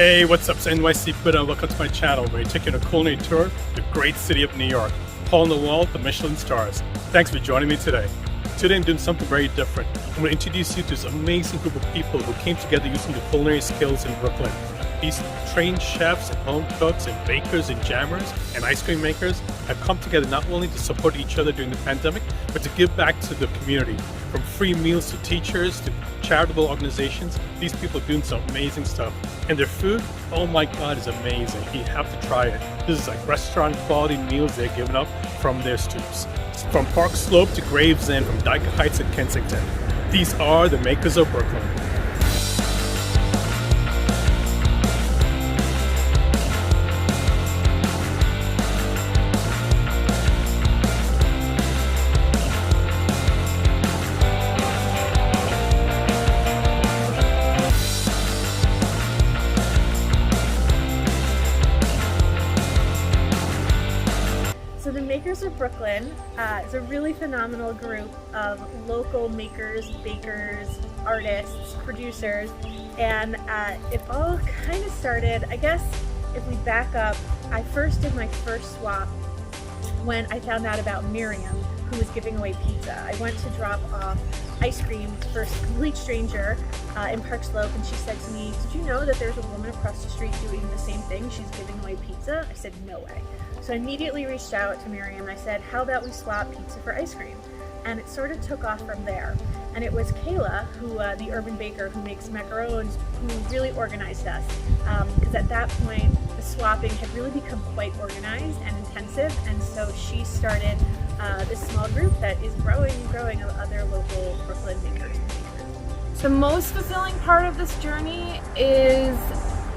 Hey, what's up? It's NYC Food and welcome to my channel where we take you on a culinary tour of the great city of New York. Hole in the wall, the Michelin stars. Thanks for joining me today. Today I'm doing something very different. I'm going to introduce you to this amazing group of people who came together using the culinary skills in Brooklyn. These trained chefs and home cooks and bakers and jammers and ice cream makers have come together not only to support each other during the pandemic, but to give back to the community. From free meals to teachers to charitable organizations, these people are doing some amazing stuff. And their food, oh my God, is amazing. You have to try it. This is like restaurant quality meals they're giving up from their stoops. From Park Slope to Gravesend, from Dyker Heights to Kensington. These are the makers of Brooklyn. So the Makers of Brooklyn is a really phenomenal group of local makers, bakers, artists, producers, and it all kind of started, I guess, if we back up, I first did my first swap when I found out about Miriam, who was giving away pizza. I went to drop off ice cream for a complete stranger in Park Slope, and she said to me, "Did you know that there's a woman across the street doing the same thing? She's giving away pizza." I said, "No way." So I immediately reached out to Miriam and I said, "How about we swap pizza for ice cream?" And it sort of took off from there. And it was Kayla, the Erdenbaker, who makes macarons, who really organized us. Because at that point, the swapping had really become quite organized and intensive. And so she started this small group that is growing and growing of other local Brooklyn makers and bakers. The most fulfilling part of this journey is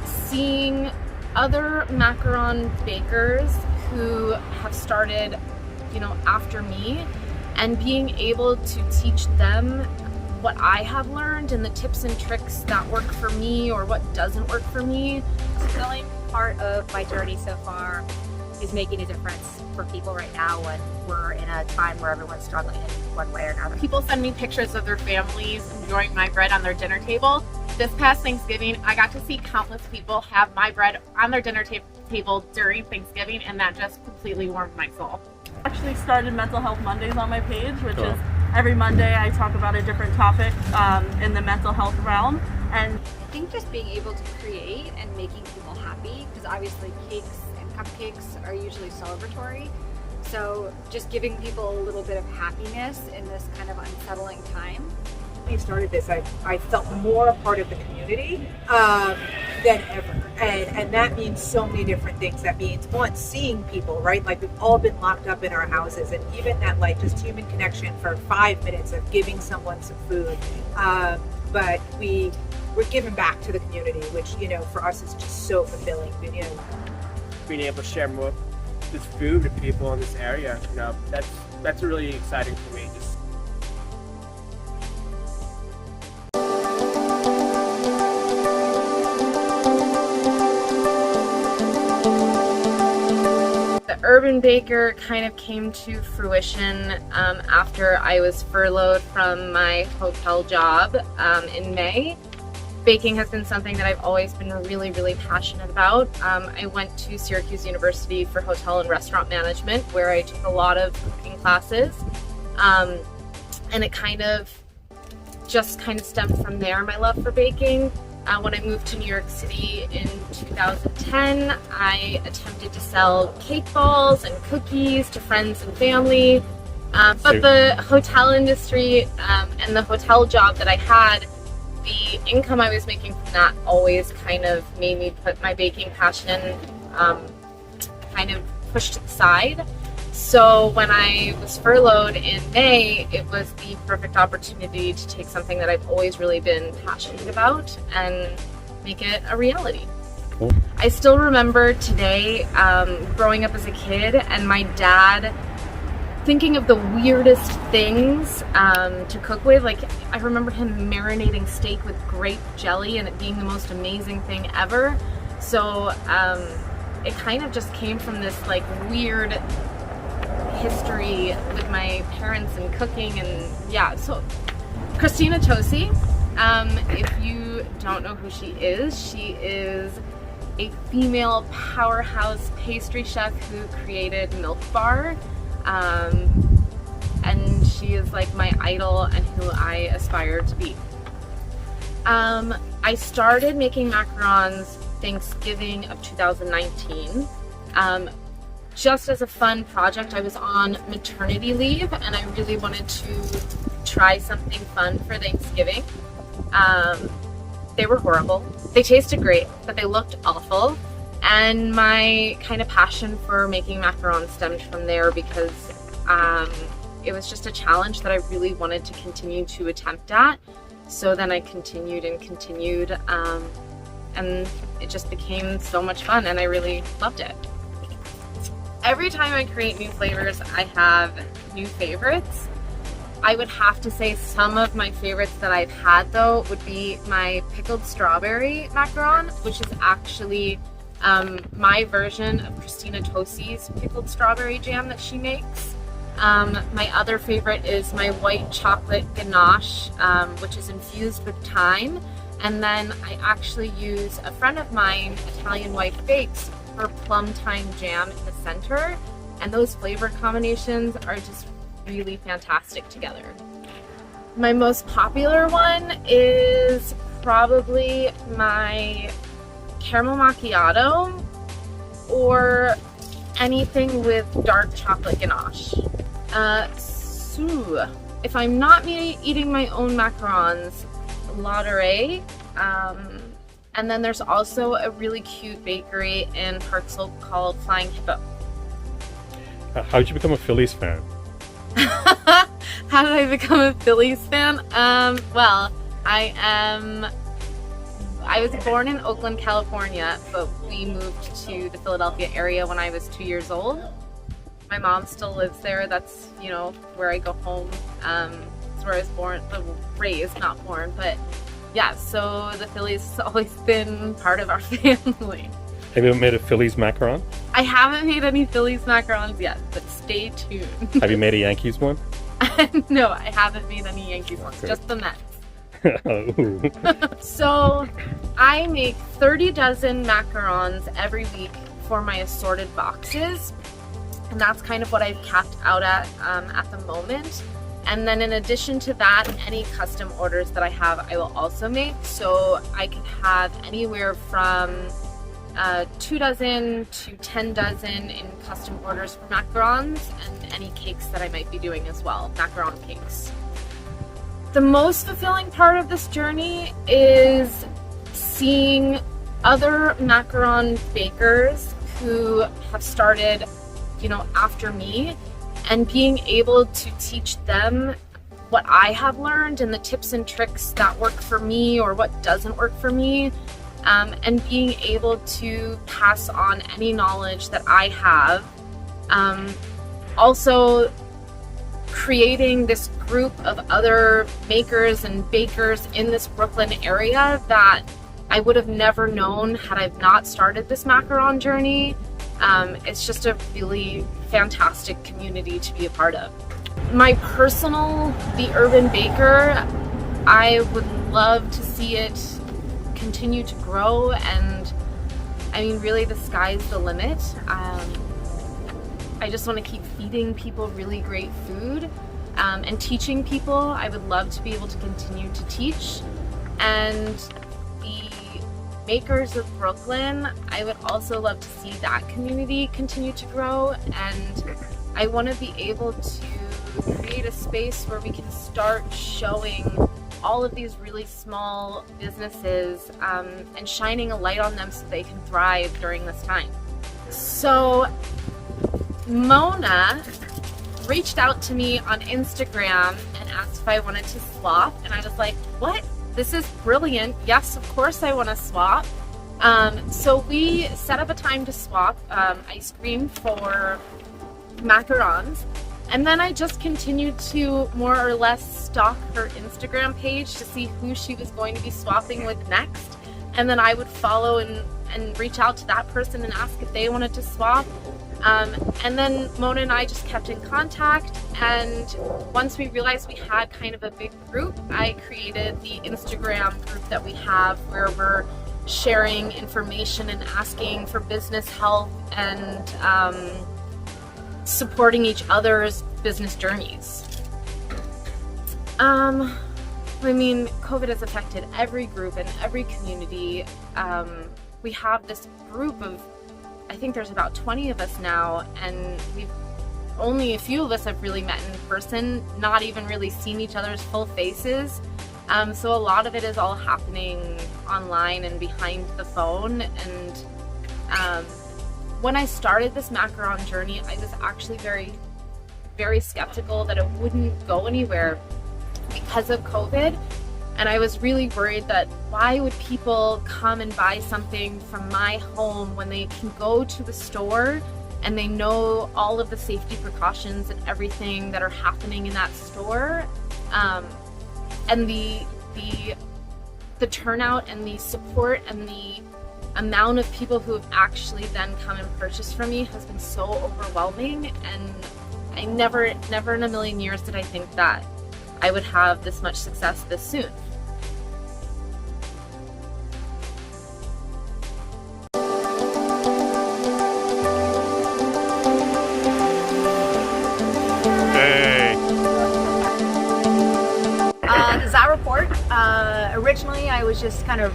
seeing other macaron bakers who have started, after me, and being able to teach them what I have learned and the tips and tricks that work for me or what doesn't work for me. The fulfilling part of my journey so far is making a difference for people right now when we're in a time where everyone's struggling in one way or another. People send me pictures of their families enjoying my bread on their dinner table. This past Thanksgiving, I got to see countless people have my bread on their dinner table during Thanksgiving, and that just completely warmed my soul. I actually started Mental Health Mondays on my page, which is every Monday I talk about a different topic in the mental health realm. And I think just being able to create and making people happy, because obviously cakes and cupcakes are usually celebratory. So just giving people a little bit of happiness in this kind of unsettling time. When we started this, I felt more a part of the community than ever. And that means so many different things. That means, one, seeing people, right? Like, we've all been locked up in our houses, and even that, like, just human connection for 5 minutes of giving someone some food. But we're giving back to the community, which, for us is just so fulfilling. Being able to share more this food with people in this area, that's really exciting for me. The Erdenbaker kind of came to fruition after I was furloughed from my hotel job in May. Baking has been something that I've always been really, really passionate about. I went to Syracuse University for hotel and restaurant management, where I took a lot of cooking classes. And it kind of stemmed from there, my love for baking. When I moved to New York City in 2010, I attempted to sell cake balls and cookies to friends and family. But the hotel industry and the hotel job that I had, the income I was making from that always kind of made me put my baking passion kind of pushed to the side. So when I was furloughed in May, it was the perfect opportunity to take something that I've always really been passionate about and make it a reality. Cool. I still remember today growing up as a kid and my dad thinking of the weirdest things to cook with. Like, I remember him marinating steak with grape jelly and it being the most amazing thing ever. So it kind of just came from this like weird history with my parents and cooking. And yeah, so Christina Chosey, if you don't know who she is a female powerhouse pastry chef who created Milk Bar. And she is like my idol and who I aspire to be. I started making macarons Thanksgiving of 2019. Just as a fun project. I was on maternity leave and I really wanted to try something fun for Thanksgiving. They were horrible. They tasted great, but they looked awful. And my kind of passion for making macarons stemmed from there because it was just a challenge that I really wanted to continue to attempt at. So then I continued and continued, and it just became so much fun and I really loved it. Every time I create new flavors, I have new favorites. I would have to say some of my favorites that I've had though would be my pickled strawberry macaron, which is actually my version of Christina Chosey's pickled strawberry jam that she makes. My other favorite is my white chocolate ganache, which is infused with thyme. And then I actually use a friend of mine, Italian Wife Bakes, her plum thyme jam in the center. And those flavor combinations are just really fantastic together. My most popular one is probably my caramel macchiato or anything with dark chocolate ganache. So if I'm not eating my own macarons, Ladere, and then there's also a really cute bakery in Park Slope called Flying Hippo. How did you become a Phillies fan? How did I become a Phillies fan? Well, I was born in Oakland, California, but we moved to the Philadelphia area when I was 2 years old. My mom still lives there. That's, you know, where I go home. It's where I was born, raised, not born, but yeah, so the Phillies has always been part of our family. Have you ever made a Phillies macaron? I haven't made any Phillies macarons yet, but stay tuned. Have you made a Yankees one? No, I haven't made any Yankees ones, Okay. just the Mets. Ooh. So I make 30 dozen macarons every week for my assorted boxes. And that's kind of what I've capped out at the moment. And then in addition to that, any custom orders that I have, I will also make. So I can have anywhere from 2 dozen to 10 dozen in custom orders for macarons and any cakes that I might be doing as well, macaron cakes. The most fulfilling part of this journey is seeing other macaron bakers who have started, you know, after me, and being able to teach them what I have learned and the tips and tricks that work for me or what doesn't work for me, and being able to pass on any knowledge that I have. Also creating this group of other makers and bakers in this Brooklyn area that I would have never known had I not started this macaron journey. It's just a really fantastic community to be a part of. My personal, The Urban Baker, I would love to see it continue to grow, and I mean, really the sky's the limit. I just want to keep feeding people really great food and teaching people. I would love to be able to continue to teach. And the makers of Brooklyn, I would also love to see that community continue to grow, and I want to be able to create a space where we can start showing all of these really small businesses and shining a light on them so they can thrive during this time. So Mona reached out to me on Instagram and asked if I wanted to swap, and I was like, what? This is brilliant. Yes, of course I want to swap. So we set up a time to swap ice cream for macarons. And then I just continued to more or less stalk her Instagram page to see who she was going to be swapping with next. And then I would follow and reach out to that person and ask if they wanted to swap. And then Mona and I just kept in contact, and once we realized we had kind of a big group, I created the Instagram group that we have where we're sharing information and asking for business help and supporting each other's business journeys. I mean, COVID has affected every group and every community. We have this group of, I think there's about 20 of us now, and only a few of us have really met in person, not even really seen each other's full faces. So a lot of it is all happening online and behind the phone. And when I started this macaron journey, I was actually very, very skeptical that it wouldn't go anywhere because of COVID. And I was really worried that why would people come and buy something from my home when they can go to the store and they know all of the safety precautions and everything that are happening in that store. And the turnout and the support and the amount of people who have actually then come and purchased from me has been so overwhelming. And I never in a million years did I think that I would have this much success this soon. Does that report? Originally I was just kind of,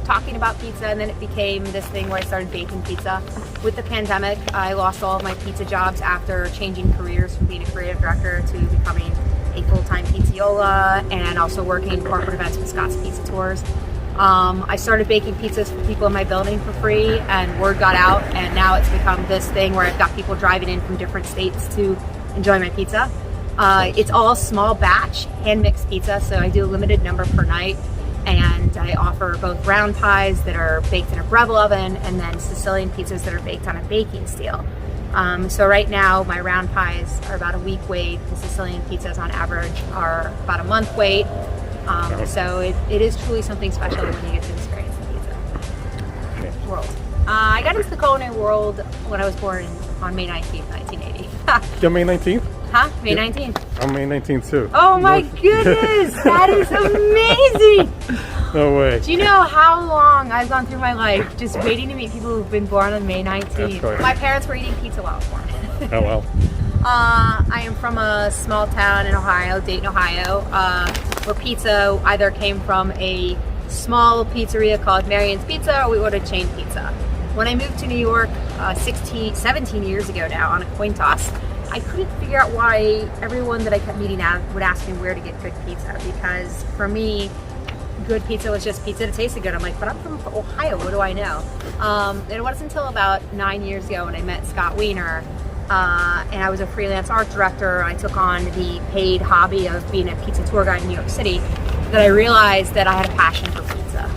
talking about pizza, and then it became this thing where I started baking pizza. With the pandemic, I lost all of my pizza jobs after changing careers from being a creative director to becoming a full-time pizziola and also working in corporate events with Scott's Pizza Tours. I started baking pizzas for people in my building for free, and word got out, and now it's become this thing where I've got people driving in from different states to enjoy my pizza. It's all small batch, hand-mixed pizza, so I do a limited number per night, and I offer both round pies that are baked in a Breville oven and then Sicilian pizzas that are baked on a baking steel. So right now my round pies are about a week wait. The Sicilian pizzas on average are about a month wait. So it is truly something special when you get to experience the pizza world. I got into the culinary world when I was born on May 19th, 1980. You're May 19th? Huh? May 19th. I'm May 19th too. Oh my goodness, that is amazing! No way. Do you know how long I've gone through my life just waiting to meet people who've been born on May 19th? That's right. My parents were eating pizza while I was born. Oh well. I am from a small town in Ohio, Dayton, Ohio, where pizza either came from a small pizzeria called Marion's Pizza or we ordered chain pizza. When I moved to New York 17 years ago now on a coin toss, I couldn't figure out why everyone that I kept meeting at would ask me where to get good pizza, because for me, good pizza was just pizza that tasted good. I'm like, but I'm from Ohio, what do I know? It wasn't until about 9 years ago when I met Scott Wiener, and I was a freelance art director. I took on the paid hobby of being a pizza tour guide in New York City, that I realized that I had a passion for pizza.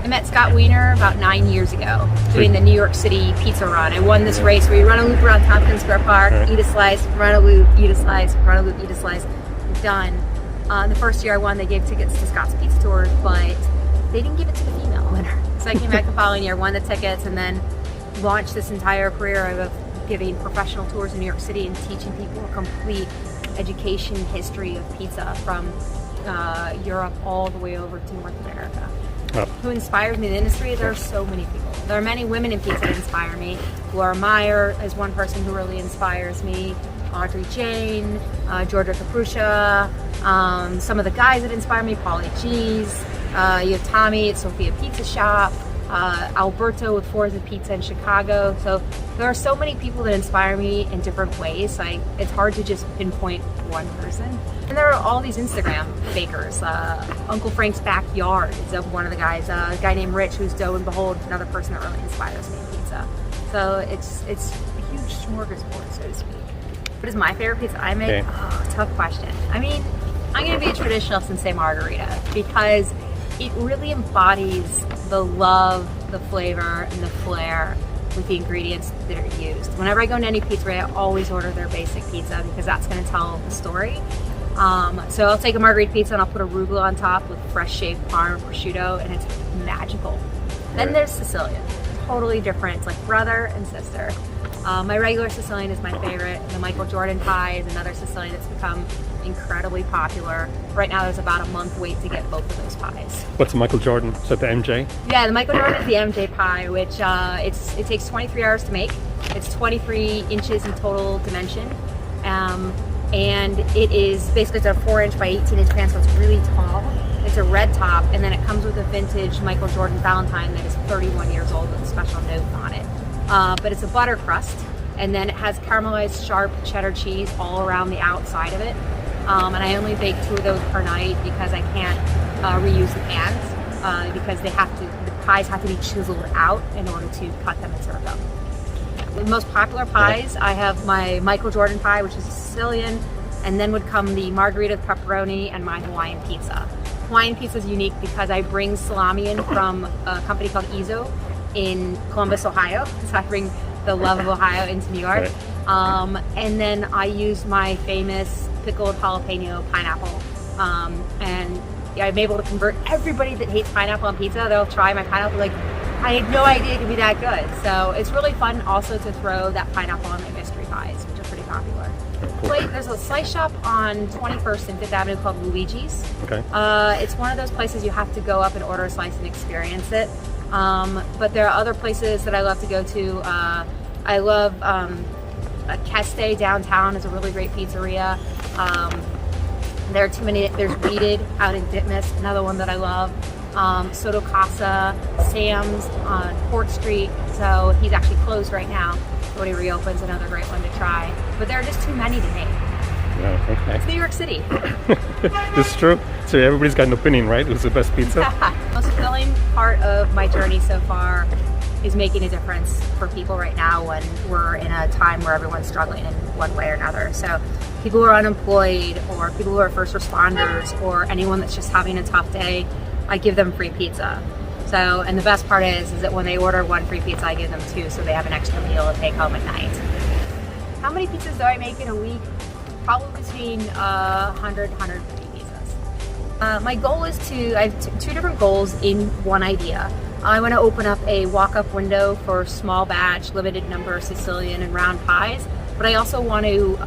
I met Scott Wiener about 9 years ago doing the New York City pizza run. I won this race where you run a loop around Tompkins Square Park, eat a slice, run a loop, eat a slice, run a loop, eat a slice. Done. The first year I won, they gave tickets to Scott's Pizza Tours, but they didn't give it to the female winner. So I came back the following year, won the tickets, and then launched this entire career of giving professional tours in New York City and teaching people a complete education history of pizza from Europe all the way over to North America. Oh. Who inspires me in the industry? There are so many people. There are many women in pizza that inspire me. Laura Meyer is one person who really inspires me. Audrey Jane, Georgia Capruscia, some of the guys that inspire me, Paulie G's, you have Tommy at Sophia Pizza Shop, Alberto with Forza Pizza in Chicago. So there are so many people that inspire me in different ways. It's hard to just pinpoint one person. And there are all these Instagram bakers. Uncle Frank's Backyard is one of the guys. A guy named Rich, who's Dough and Behold, another person that really inspires me in pizza. So it's a huge smorgasbord, so to speak. What is my favorite pizza I make? Okay. Oh, tough question. I mean, I'm gonna be a traditionalist and say margarita, because it really embodies the love, the flavor, and the flair with the ingredients that are used. Whenever I go into any pizzeria, I always order their basic pizza, because that's gonna tell the story. So I'll take a margherita pizza and I'll put arugula on top with fresh shaved Parma prosciutto, and it's magical. Then there's Sicilian, totally different. It's like brother and sister. My regular Sicilian is my favorite. The Michael Jordan pie is another Sicilian that's become incredibly popular. Right now there's about a month wait to get both of those pies. What's a Michael Jordan? Is that the MJ? Yeah, the Michael Jordan is the MJ pie, which it takes 23 hours to make. It's 23 inches in total dimension. And it is basically, it's a 4-inch by 18-inch pan, so it's really tall. It's a red top, and then it comes with a vintage Michael Jordan Valentine that is 31 years old with a special note on it. But it's a butter crust, and then it has caramelized sharp cheddar cheese all around the outside of it. And I only bake 2 of those per night because I can't reuse the pans because the pies have to be chiseled out in order to cut them and serve them. The most popular pies, I have my Michael Jordan pie, which is Sicilian, and then would come the margherita with pepperoni and my Hawaiian pizza. Hawaiian pizza is unique because I bring salami in from a company called Izzo in Columbus, Ohio. So I bring the love of Ohio into New York. Right. And then I use my famous pickled jalapeno pineapple. And I'm able to convert everybody that hates pineapple on pizza. They'll try my pineapple like, I had no idea it could be that good. So it's really fun also to throw that pineapple on my mystery pies, which are pretty popular. Cool. There's a slice shop on 21st and 5th Avenue called Luigi's. Okay. It's one of those places you have to go up and order a slice and experience it. But there are other places that I love to go to. I love Keste downtown is a really great pizzeria. There are too many. There's Weeded out in Ditmas, another one that I love. Soto Casa, Sam's on Port Street. So he's actually closed right now. When he reopens, another great one to try. But there are just too many to name. Yeah, okay. It's New York City. This is true. So everybody's got an opinion, right? Who's the best pizza? Most fulfilling part of my journey so far is making a difference for people right now when we're in a time where everyone's struggling in one way or another. So people who are unemployed, or people who are first responders, or anyone that's just having a tough day, I give them free pizza. So, and the best part is that when they order 1 free pizza, I give them 2 so they have an extra meal to take home at night. How many pizzas do I make in a week? Probably between 100 150 pizzas. My goal is I have 2 different goals in one idea. I want to open up a walk-up window for small batch, limited number Sicilian and round pies, but I also want to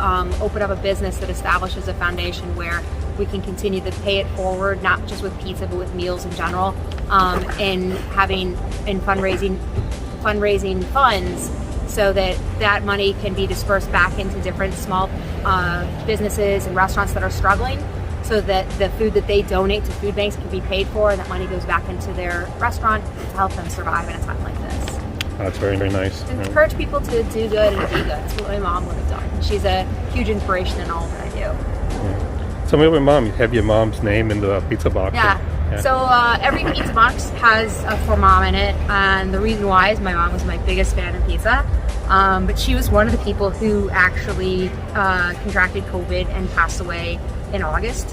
open up a business that establishes a foundation where we can continue to pay it forward, not just with pizza, but with meals in general, and fundraising funds so that that money can be dispersed back into different small businesses and restaurants that are struggling, so that the food that they donate to food banks can be paid for, and that money goes back into their restaurant to help them survive in a time like this. That's very, very nice. And encourage people to do good and be good. That's what my mom would have done. She's a huge inspiration in all that I do. Yeah. Tell me about your mom. You have your mom's name in the pizza box. Yeah. So every pizza box has a for mom in it, and the reason why is my mom was my biggest fan of pizza. But she was one of the people who actually contracted COVID and passed away in August.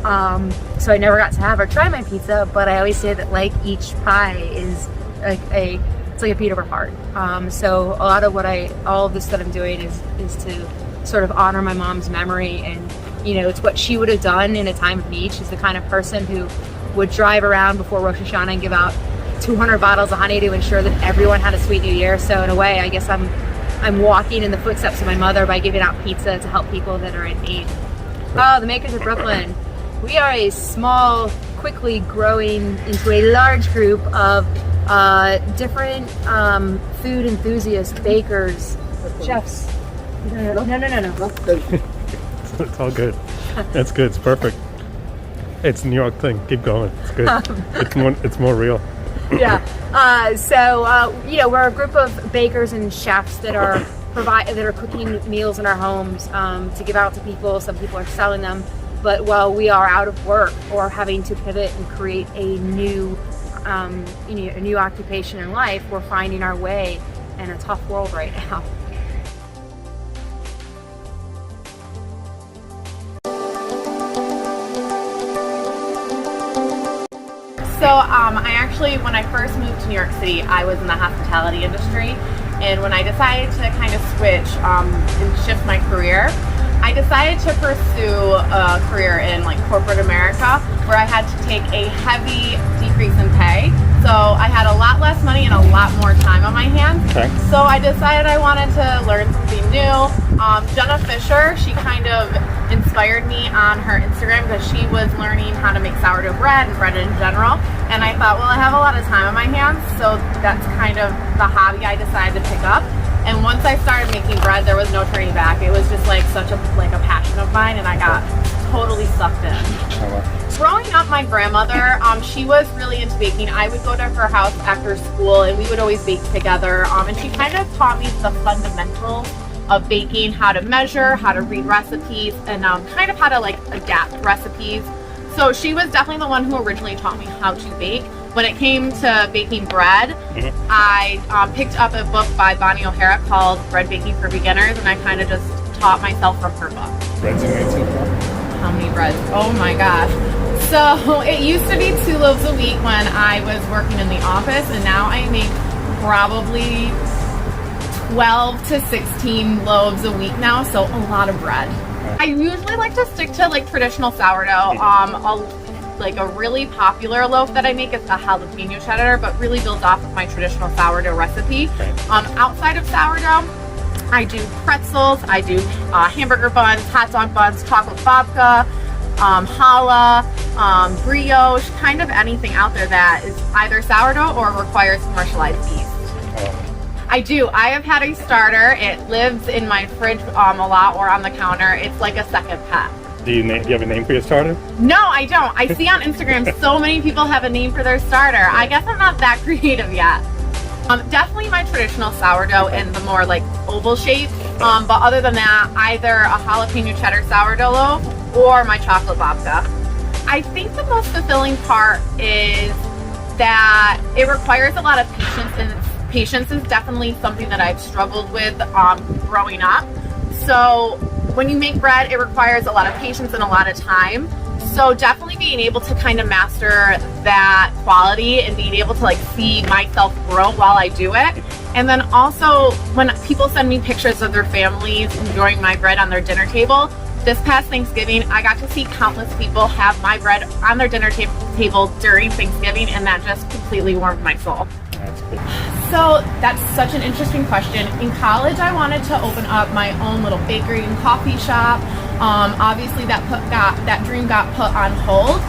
So I never got to have her try my pizza, but I always say that like each pie is it's like a beat of her heart. So a lot of all of this that I'm doing is to sort of honor my mom's memory, and it's what she would have done in a time of need. She's the kind of person who would drive around before Rosh Hashanah and give out 200 bottles of honey to ensure that everyone had a sweet New Year. So in a way, I guess I'm walking in the footsteps of my mother by giving out pizza to help people that are in need. Oh, the Makers of Brooklyn. We are a small, quickly growing into a large group of different food enthusiasts, bakers, chefs. No. It's all good. That's good. It's perfect. It's a New York thing. Keep going. It's good. It's more real. Yeah. We're a group of bakers and chefs that are cooking meals in our homes to give out to people. Some people are selling them, but while we are out of work or having to pivot and create a new occupation in life, we're finding our way in a tough world right now. So I actually, when I first moved to New York City, I was in the hospitality industry. And when I decided to kind of switch and shift my career, I decided to pursue a career in corporate America, where I had to take a heavy decrease in pay So I had a lot less money and a lot more time on my hands. Okay. So I decided I wanted to learn something new. Jenna Fisher, she kind of inspired me on her Instagram because she was learning how to make sourdough bread and bread in general. And I thought, well, I have a lot of time on my hands, so that's kind of the hobby I decided to pick up. And once I started making bread, there was no turning back. It was just like such a passion of mine, and I got totally sucked in. Growing up, my grandmother, she was really into baking. I would go to her house after school, and we would always bake together. And she kind of taught me the fundamentals of baking, how to measure, how to read recipes, and kind of how to like adapt recipes. So she was definitely the one who originally taught me how to bake. When it came to baking bread, I picked up a book by Bonnie O'Hara called Bread Baking for Beginners, and I kind of just taught myself from her book. Breads you made so far? How many breads? Oh my gosh. So it used to be 2 loaves a week when I was working in the office, and now I make probably 12 to 16 loaves a week now, so a lot of bread. I usually like to stick to like traditional sourdough. Like a really popular loaf that I make is a jalapeno cheddar, but really builds off of my traditional sourdough recipe. Outside of sourdough, I do pretzels, I do hamburger buns, hot dog buns, chocolate babka, challah, brioche, kind of anything out there that is either sourdough or requires commercialized yeast. I do. I have had a starter. It lives in my fridge a lot or on the counter. It's like a second pet. Do you have a name for your starter? No, I don't. I see on Instagram so many people have a name for their starter. I guess I'm not that creative yet. Definitely my traditional sourdough in the more like oval shape. But other than that, either a jalapeno cheddar sourdough loaf or my chocolate babka. I think the most fulfilling part is that it requires a lot of patience, and patience is definitely something that I've struggled with growing up. So when you make bread, it requires a lot of patience and a lot of time. So definitely being able to kind of master that quality and being able to like see myself grow while I do it. And then also when people send me pictures of their families enjoying my bread on their dinner table, this past Thanksgiving, I got to see countless people have my bread on their dinner table during Thanksgiving, and that just completely warmed my soul. So that's such an interesting question. In college, I wanted to open up my own little bakery and coffee shop. Obviously, that dream got put on hold.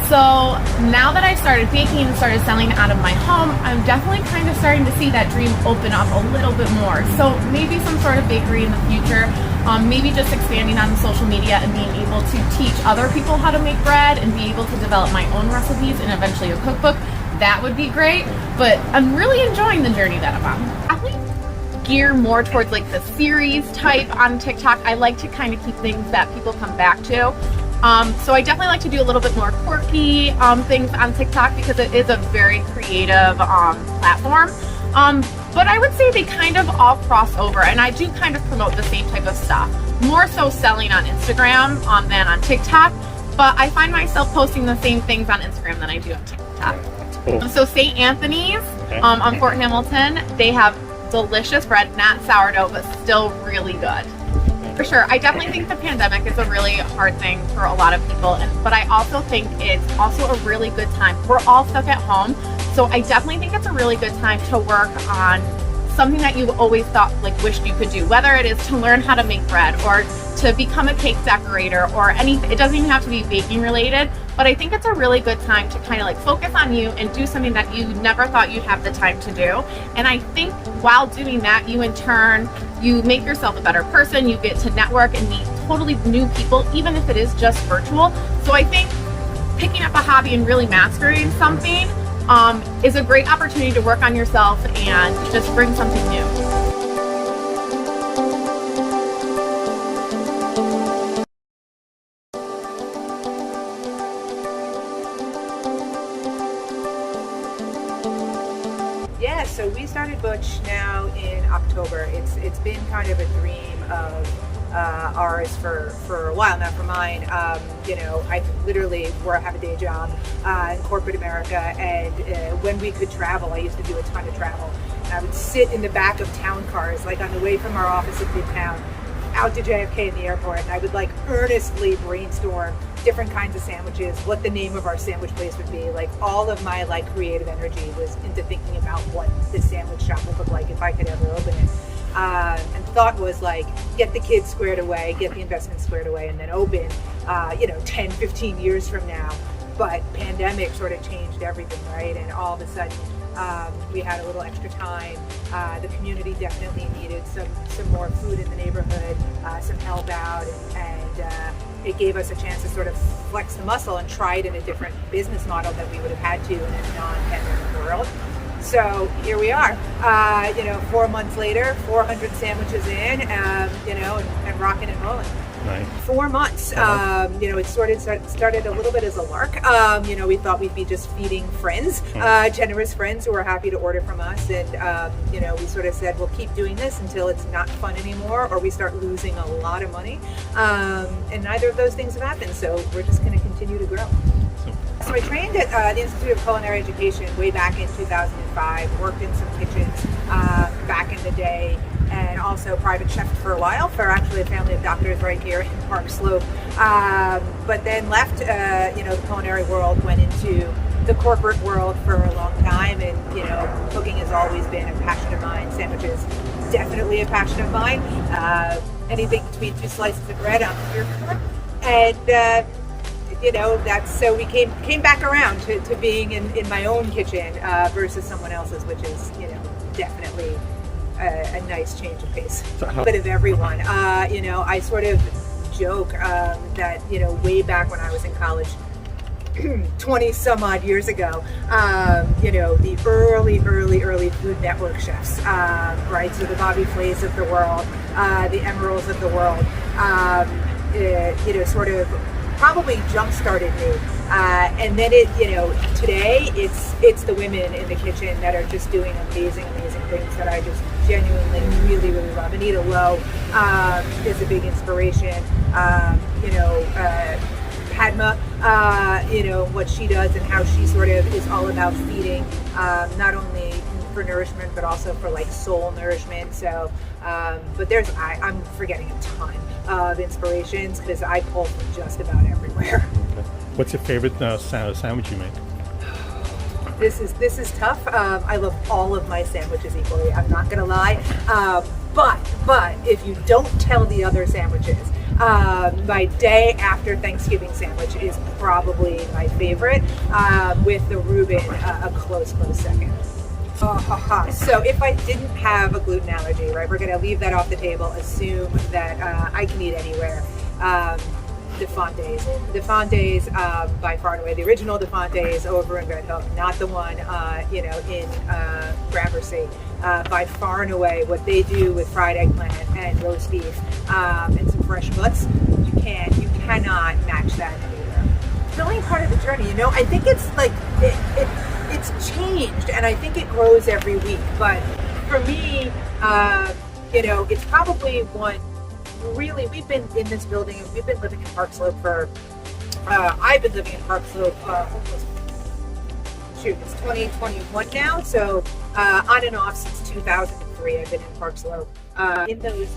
So now that I started baking and started selling out of my home, I'm definitely kind of starting to see that dream open up a little bit more. So maybe some sort of bakery in the future. Maybe just expanding on social media and being able to teach other people how to make bread and be able to develop my own recipes and eventually a cookbook. That would be great, but I'm really enjoying the journey that I'm on. I gear more towards like the series type on TikTok. I like to kind of keep things that people come back to. So I definitely like to do a little bit more quirky things on TikTok because it is a very creative platform. But I would say they kind of all cross over, and I do kind of promote the same type of stuff. More so selling on Instagram than on TikTok, but I find myself posting the same things on Instagram than I do on TikTok. Cool. So St. Anthony's on Fort Hamilton, they have delicious bread, not sourdough, but still really good. For sure. I definitely think the pandemic is a really hard thing for a lot of people, but I also think it's also a really good time. We're all stuck at home, so I definitely think it's a really good time to work on something that you've always thought, like wished you could do, whether it is to learn how to make bread or to become a cake decorator or anything. It doesn't even have to be baking related, but I think it's a really good time to kind of like focus on you and do something that you never thought you'd have the time to do. And I think while doing that, you in turn, you make yourself a better person, you get to network and meet totally new people, even if it is just virtual. So I think picking up a hobby and really mastering something is a great opportunity to work on yourself and just bring something new. Yeah, so we started Butch now in October. It's been kind of a dream of ours for a while now, for mine. I literally have a day job in corporate America, and when we could travel, I used to do a ton of travel. And I would sit in the back of town cars, like on the way from our office in Midtown, out to JFK in the airport, and I would like earnestly brainstorm different kinds of sandwiches, what the name of our sandwich place would be. Like all of my like creative energy was into thinking about what the sandwich shop would look like if I could ever open it. And thought was like, get the kids squared away, get the investment squared away, and then open, 10, 15 years from now. But pandemic sort of changed everything, right? And all of a sudden, we had a little extra time. The community definitely needed some more food in the neighborhood, some help out, and it gave us a chance to sort of flex the muscle and try it in a different business model that we would have had to in a non-pandemic world. So here we are, 4 months later, 400 sandwiches in, and rocking and rolling. Right. 4 months. It started a little bit as a lark. We thought we'd be just feeding friends, generous friends who were happy to order from us. And, we sort of said, we'll keep doing this until it's not fun anymore or we start losing a lot of money. And neither of those things have happened. So we're just going to continue to grow. So I trained at the Institute of Culinary Education way back in 2005, worked in some kitchens back in the day, and also private chefed for a while for actually a family of doctors right here in Park Slope. But then left, the culinary world, went into the corporate world for a long time, and, cooking has always been a passion of mine. Sandwiches, definitely a passion of mine. Anything between 2 slices of bread, I'm here for. And, that's so we came back around to being in my own kitchen versus someone else's, which is, definitely a nice change of pace. A bit of everyone. I sort of joke that, way back when I was in college, 20 some odd years ago, the early Food Network chefs, right? So the Bobby Flays of the world, the Emeralds of the world, sort of probably jump-started me. And then today it's the women in the kitchen that are just doing amazing things that I just genuinely really love. Anita Lowe is a big inspiration. Padma, what she does and how she sort of is all about feeding, not only for nourishment but also for like soul nourishment. So, but I'm forgetting a ton of inspirations because I pull from just about everywhere. Okay. What's your favorite sandwich you make? This is tough. I love all of my sandwiches equally. I'm not gonna lie. But if you don't tell the other sandwiches, my day after Thanksgiving sandwich is probably my favorite, with the Reuben a close second. So if I didn't have a gluten allergy, right, we're going to leave that off the table, assume that I can eat anywhere. Defantes, by far and away, the original Defantes over in Red Hook, not the one, in Gramercy. By far and away, what they do with fried eggplant and roast beef and some fresh butts, you cannot match that anywhere. It's only part of the journey, I think it's like, it's changed, and I think it grows every week. But for me, it's probably one. Really, we've been in this building, and we've been living in Park Slope for. I've been living in Park Slope. It's 2021 now. So on and off since 2003, I've been in Park Slope. In those,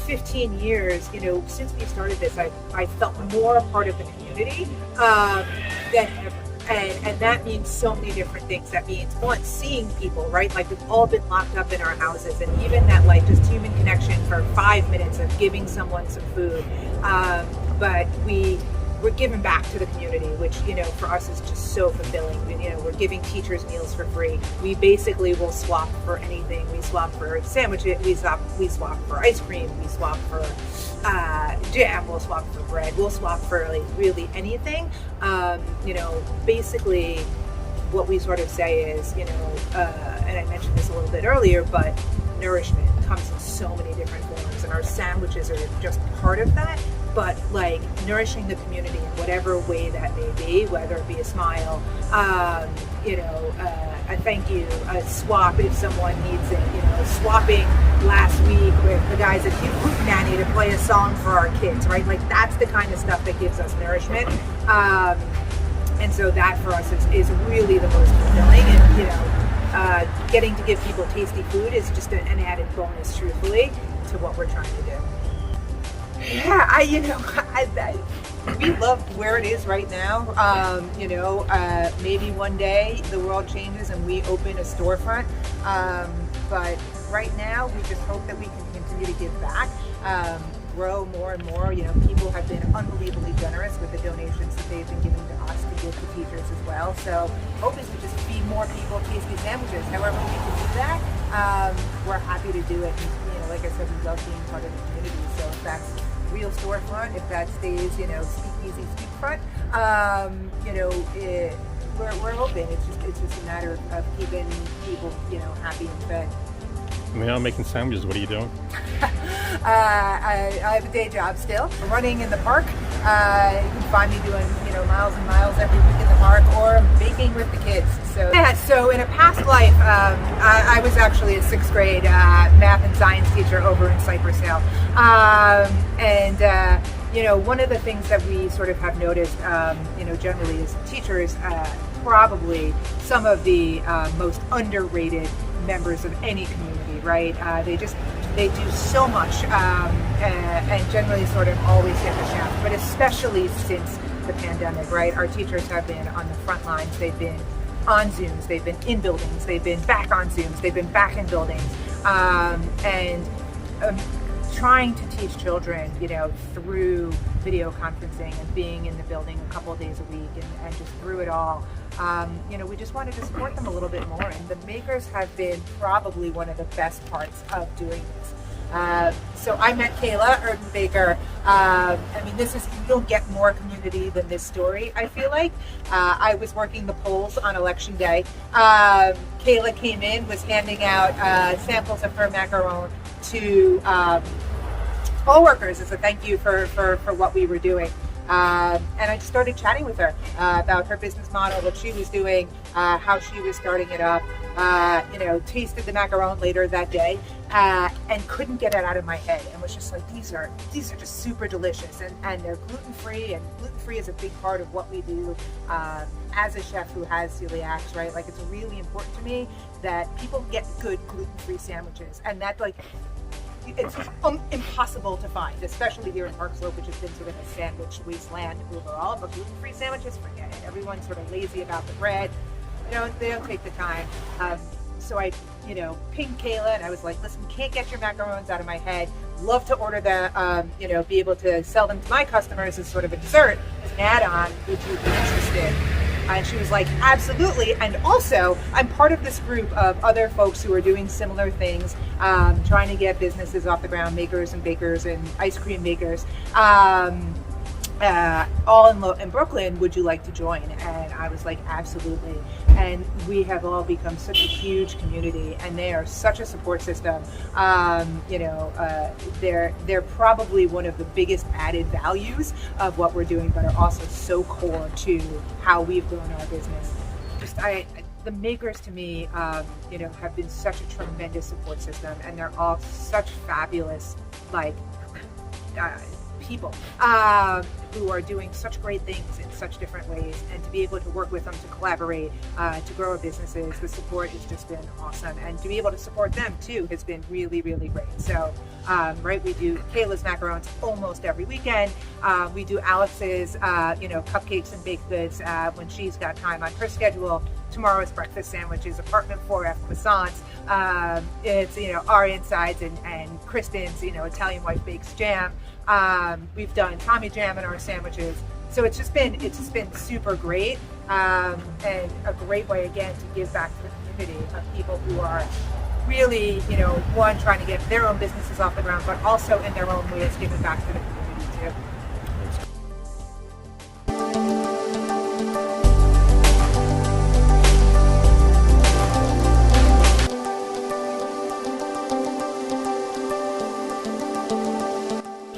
15 years, since we started this, I felt more a part of the community than ever. And that means so many different things. That means, one, seeing people, right? Like, we've all been locked up in our houses, and even that, like, just human connection for 5 minutes of giving someone some food. But we're giving back to the community, which, for us is just so fulfilling. We're giving teachers meals for free. We basically will swap for anything. We swap for sandwiches, we swap for ice cream, we swap for jam, we'll swap for bread, we'll swap for like really anything. Basically what we sort of say is, and I mentioned this a little bit earlier, but nourishment comes in so many different forms, and our sandwiches are just part of that. But like nourishing the community in whatever way that may be, whether it be a smile, a thank you, a swap if someone needs it, swapping last week with the guys at Hoop Nanny to play a song for our kids, right? Like, that's the kind of stuff that gives us nourishment. And so that for us is really the most fulfilling. And, getting to give people tasty food is just an added bonus, truthfully, to what we're trying to do. Yeah, we love where it is right now. Maybe one day the world changes and we open a storefront. But right now, we just hope that we can continue to give back, grow more and more. People have been unbelievably generous with the donations that they've been giving to us to give to teachers as well. So hoping to just feed more people tasty sandwiches. However we can do that, we're happy to do it. And, like I said, we love being part of the community. So if that's real storefront, if that stays, speakeasy street front, we're open. It's just a matter of keeping people, happy and fed. I mean, I'm making sandwiches. What are you doing? I have a day job still. I'm running in the park. You can find me doing, miles and miles every week in the park, or baking with the kids. So in a past life, I was actually a 6th grade math and science teacher over in Cypress Hill. One of the things that we sort of have noticed, generally as teachers, probably some of the most underrated members of any community, right? They do so much and generally sort of always get the shaft, but especially since the pandemic, right? Our teachers have been on the front lines. They've been on Zooms, they've been in buildings, they've been back on Zooms, they've been back in buildings, trying to teach children, through video conferencing and being in the building a couple of days a week and just through it all. We just wanted to support them a little bit more, and the makers have been probably one of the best parts of doing this. So I met Kayla Erdenbaker. You don't get more community than this story, I feel like. I was working the polls on election day. Kayla came in, was handing out samples of her macaron to poll workers as a thank you for what we were doing. And I just started chatting with her about her business model, what she was doing, how she was starting it up. Tasted the macaron later that day and couldn't get it out of my head, and was just like, these are just super delicious, and they're gluten-free, and gluten-free is a big part of what we do as a chef who has celiacs, right? Like, it's really important to me that people get good gluten-free sandwiches, and that, like, it's impossible to find, especially here in Park Slope, which has been sort of a sandwich wasteland overall. But gluten-free sandwiches, forget it. Everyone's sort of lazy about the bread. They don't take the time. So I, pinged Kayla, and I was like, listen, can't get your macarons out of my head. Love to order them, be able to sell them to my customers as sort of a dessert, as an add-on. Would you be interested? And she was like, absolutely. And also, I'm part of this group of other folks who are doing similar things, trying to get businesses off the ground, makers and bakers and ice cream makers, all in Brooklyn. Would you like to join? And I was like, absolutely. And we have all become such a huge community, and they are such a support system. They're probably one of the biggest added values of what we're doing, but are also so core to how we've grown our business. The makers to me, have been such a tremendous support system, and they're all such fabulous, people who are doing such great things in such different ways, and to be able to work with them, to collaborate, to grow our businesses, the support has just been awesome, and to be able to support them too has been really, really great. So, we do Kayla's macarons almost every weekend. We do Alex's, cupcakes and baked goods when she's got time on her schedule. Tomorrow's breakfast sandwiches, apartment 4F croissants. It's, our insides and Kristin's, Italian wife bakes jam. We've done Tommy jam in our sandwiches. So it's just been super great, and a great way again to give back to the community of people who are really, one, trying to get their own businesses off the ground, but also in their own ways giving back to the community too.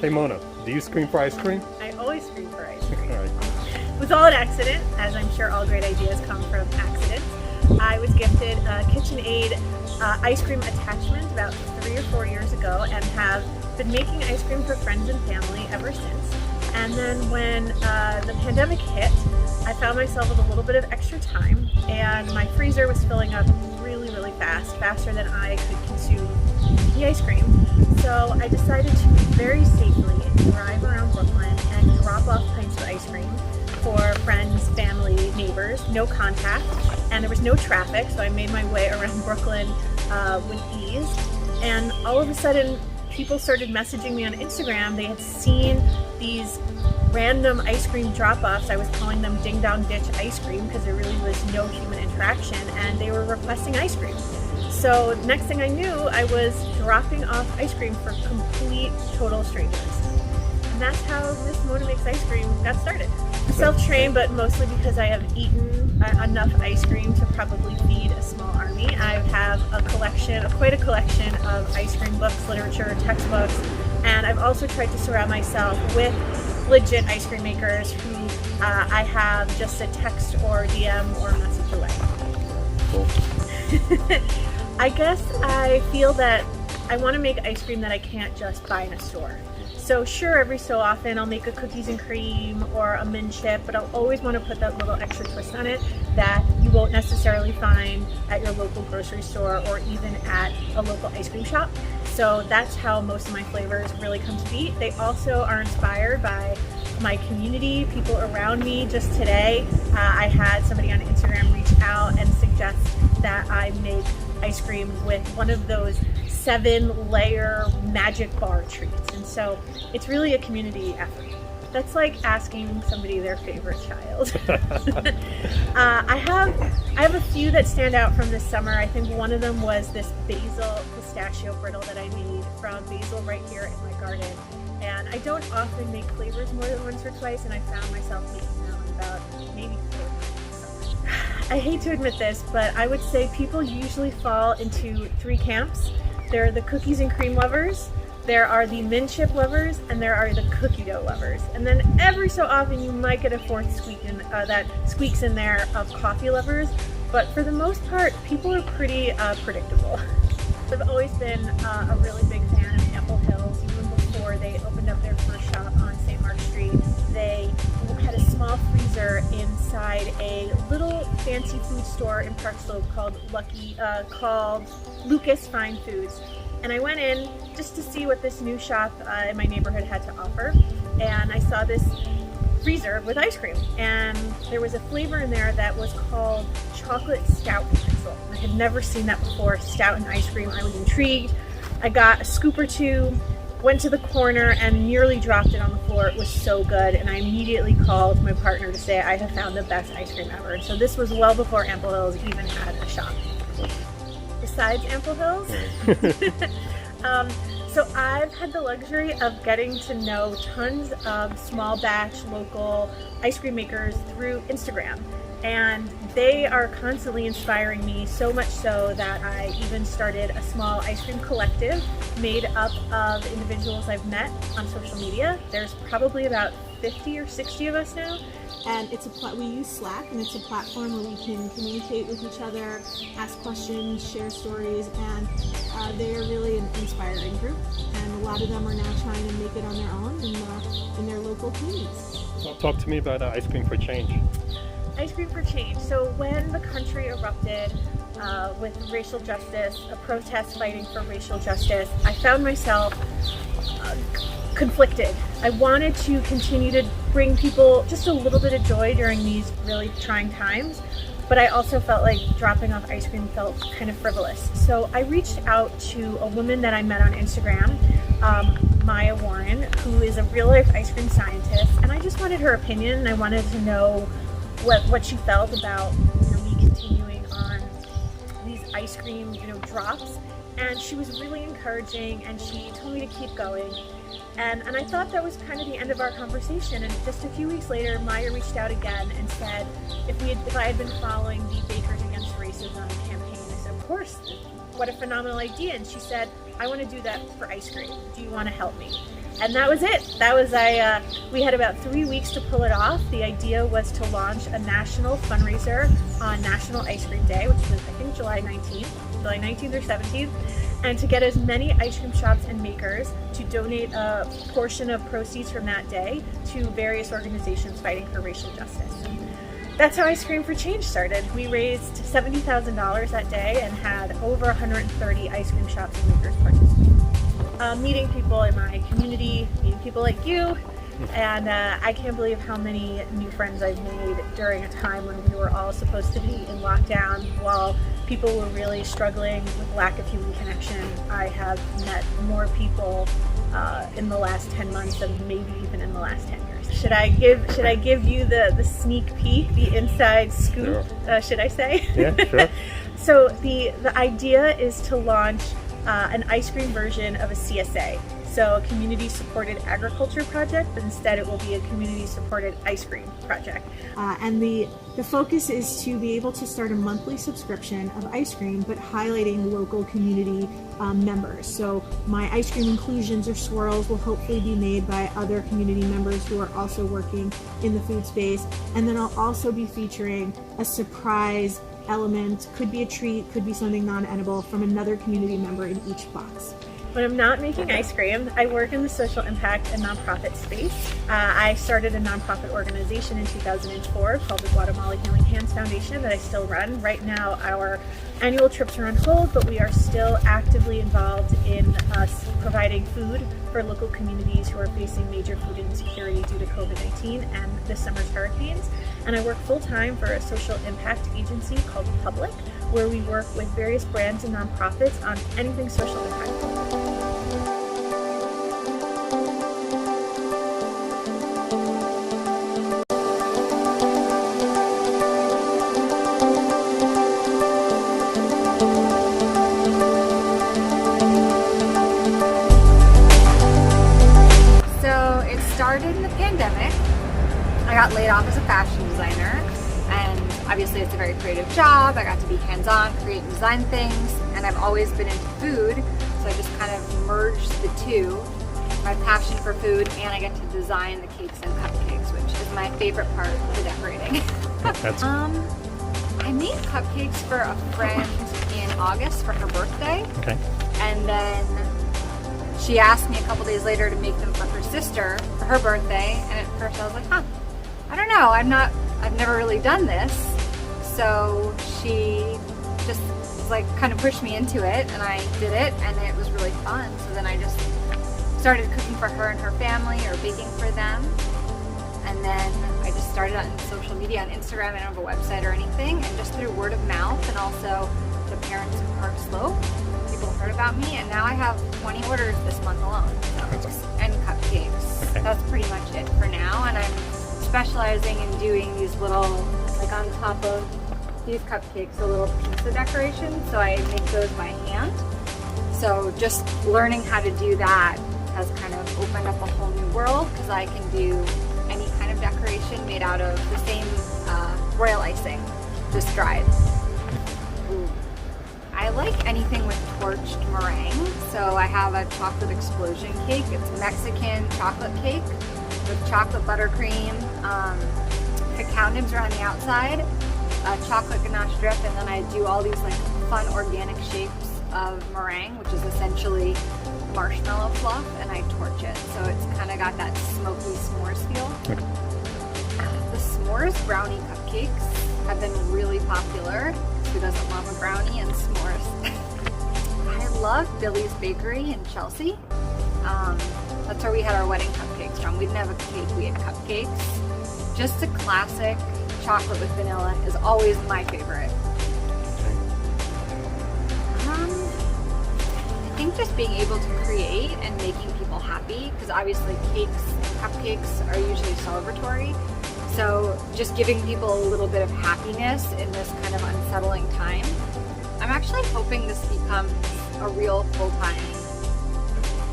Hey Mona, do you scream for ice cream? I always scream for ice cream. All right. It was all an accident, as I'm sure all great ideas come from accidents. I was gifted a KitchenAid ice cream attachment about 3 or 4 years ago, and have been making ice cream for friends and family ever since. And then when the pandemic hit, I found myself with a little bit of extra time, and my freezer was filling up really fast, faster than I could consume the ice cream. So I decided to very safely drive around Brooklyn and drop off pints of ice cream for friends, family, neighbors, no contact, and there was no traffic, so I made my way around Brooklyn with ease. And all of a sudden, people started messaging me on Instagram. They had seen these random ice cream drop-offs. I was calling them ding dong ditch ice cream because there really was no human interaction, and they were requesting ice cream. So next thing I knew, I was dropping off ice cream for complete total strangers. And that's how Miss Mona Makes Ice Cream got started. Self-trained, but mostly because I have eaten enough ice cream to probably feed a small army. I have quite a collection of ice cream books, literature, textbooks, and I've also tried to surround myself with legit ice cream makers who I have just a text or DM or message away. Cool. I guess I feel that I want to make ice cream that I can't just buy in a store. So sure, every so often I'll make a cookies and cream or a mint chip, but I'll always want to put that little extra twist on it that you won't necessarily find at your local grocery store or even at a local ice cream shop. So that's how most of my flavors really come to be. They also are inspired by my community, people around me. Just today, I had somebody on Instagram reach out and suggest that I make ice cream with one of those 7-layer magic bar treats. And so it's really a community effort. That's like asking somebody their favorite child. I have a few that stand out from this summer. I think one of them was this basil pistachio brittle that I made from basil right here in my garden. And I don't often make flavors more than once or twice, and I found myself making them about maybe 4 times. I hate to admit this, but I would say people usually fall into 3 camps. There are the cookies and cream lovers, there are the mint chip lovers, and there are the cookie dough lovers. And then every so often you might get a 4th that squeaks in there of coffee lovers, but for the most part, people are pretty predictable. I've always been a really big fan of Ample Hills. Even before they opened up their first shop on St. Mark Street, they had a small freezer inside a little fancy food store in Park Slope called Lucas Fine Foods. And I went in just to see what this new shop in my neighborhood had to offer. And I saw this freezer with ice cream. And there was a flavor in there that was called chocolate stout pretzel. I had never seen that before, stout and ice cream. I was intrigued. I got a scoop or two, went to the corner and nearly dropped it on the floor. It was so good. And I immediately called my partner to say I have found the best ice cream ever. So this was well before Ample Hills even had a shop. Besides Ample Hills, so I've had the luxury of getting to know tons of small batch local ice cream makers through Instagram, and they are constantly inspiring me, so much so that I even started a small ice cream collective made up of individuals I've met on social media. There's probably about 50 or 60 of us now. And we use Slack, and it's a platform where we can communicate with each other, ask questions, share stories, and they are really an inspiring group. And a lot of them are now trying to make it on their own in their local communities. Well, talk to me about Ice Cream for Change. Ice Cream for Change. So when the country erupted with racial justice, a protest fighting for racial justice, I found myself conflicted. I wanted to continue to bring people just a little bit of joy during these really trying times, but I also felt like dropping off ice cream felt kind of frivolous. So I reached out to a woman that I met on Instagram, Maya Warren, who is a real-life ice cream scientist, and I just wanted her opinion, and I wanted to know what she felt about me continuing on these ice cream drops. And she was really encouraging, and she told me to keep going. And I thought that was kind of the end of our conversation. And just a few weeks later, Maya reached out again and said if I had been following the Bakers Against Racism campaign. I said, of course, what a phenomenal idea. And she said, I want to do that for ice cream. Do you want to help me? And that was it. That was we had about 3 weeks to pull it off. The idea was to launch a national fundraiser on National Ice Cream Day, which was I think July 19th or 17th, and to get as many ice cream shops and makers to donate a portion of proceeds from that day to various organizations fighting for racial justice. And that's how Ice Cream for Change started. We raised $70,000 that day and had over 130 ice cream shops and makers participate. Meeting people in my community, meeting people like you, and I can't believe how many new friends I've made during a time when we were all supposed to be in lockdown while people were really struggling with lack of human connection. I have met more people in the last 10 months than maybe even in the last 10 years. Should I give you the sneak peek, the inside scoop? Sure. Should I say? Yeah, sure. So the idea is to launch an ice cream version of a CSA. So a community-supported agriculture project, but instead it will be a community-supported ice cream project. And the focus is to be able to start a monthly subscription of ice cream, but highlighting local community members. So my ice cream inclusions or swirls will hopefully be made by other community members who are also working in the food space. And then I'll also be featuring a surprise element, could be a treat, could be something non-edible, from another community member in each box. When I'm not making ice cream, I work in the social impact and nonprofit space. I started a nonprofit organization in 2004 called the Guatemala Healing Hands Foundation that I still run. Right now, our annual trips are on hold, but we are still actively involved in providing food for local communities who are facing major food insecurity due to COVID-19 and this summer's hurricanes. And I work full-time for a social impact agency called Public, where we work with various brands and nonprofits on anything social impact. Started in the pandemic. I got laid off as a fashion designer, and obviously it's a very creative job. I got to be hands-on, create and design things, and I've always been into food, so I just kind of merged the two, my passion for food, and I get to design the cakes and cupcakes, which is my favorite part of the decorating. I made cupcakes for a friend in August for her birthday, and then she asked me a couple days later to make them for her sister for her birthday, and at first I was like, I don't know, I've never really done this. So she just was like, kind of pushed me into it, and I did it, and it was really fun. So then I just started cooking for her and her family, or baking for them. And then I just started on social media, on Instagram. I don't have a website or anything, and just through word of mouth, and also the parents in Park Slope, people heard about me, and now I have 20 orders this month alone, and cupcakes. That's pretty much it for now, and I'm specializing in doing these little, like on top of these cupcakes, a little pizza decoration, so I make those by hand. So just learning how to do that has kind of opened up a whole new world, because I can do any kind of decoration made out of the same royal icing, just dried. I like anything with torched meringue, so I have a chocolate explosion cake. It's Mexican chocolate cake with chocolate buttercream, cacao nibs are on the outside, chocolate ganache drip, and then I do all these like fun organic shapes of meringue, which is essentially marshmallow fluff, and I torch it, so it's kind of got that smoky s'mores feel. The s'mores brownie cupcakes have been really popular. Who doesn't love a brownie and s'mores? I love Billy's Bakery in Chelsea. That's where we had our wedding cupcakes from. We didn't have a cake, we had cupcakes. Just a classic chocolate with vanilla is always my favorite. I think just being able to create and making people happy, because obviously cakes and cupcakes are usually celebratory. So just giving people a little bit of happiness in this kind of unsettling time. I'm actually hoping this becomes a real full-time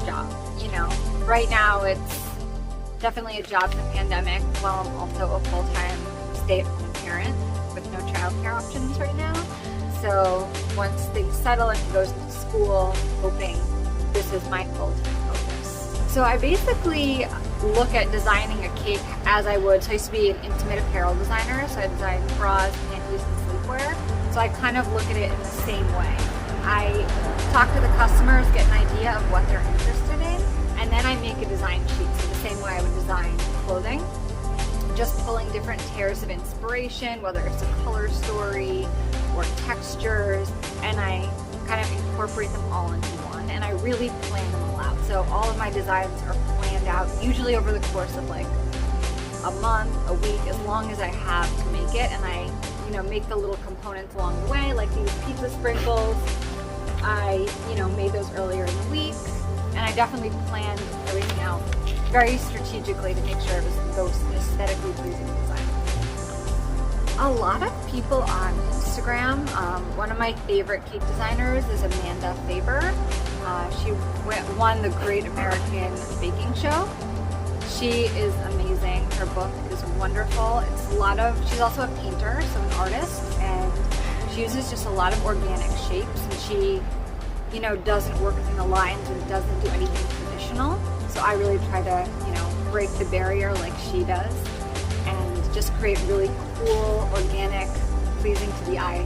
job, you know. Right now it's definitely a job in the pandemic, while I'm also a full-time stay-at-home parent with no childcare options right now. So once things settle and he goes to school, hoping this is my full-time focus. So I basically look at designing a cake as I would. So I used to be an intimate apparel designer, so I design bras, panties, and sleepwear. So I kind of look at it in the same way. I talk to the customers, get an idea of what they're interested in, and then I make a design sheet. So the same way I would design clothing, just pulling different tears of inspiration, whether it's a color story or textures, and I kind of incorporate them all into one, and I really plan them all out. So all of my designs are planned out, usually over the course of like a month, a week, as long as I have to make it, and I, you know, make the little components along the way, like these pizza sprinkles. I, you know, made those earlier in the week, and I definitely planned everything out very strategically to make sure it was the most aesthetically pleasing design. A lot of people on Instagram, one of my favorite cake designers is Amanda Faber. She won the Great American Baking Show. She is amazing. Her book is wonderful. It's a lot of, she's also a painter, so an artist, and she uses just a lot of organic shapes, and she, you know, doesn't work within the lines and doesn't do anything traditional. So I really try to, you know, break the barrier like she does and just create really cool, organic, pleasing to the eye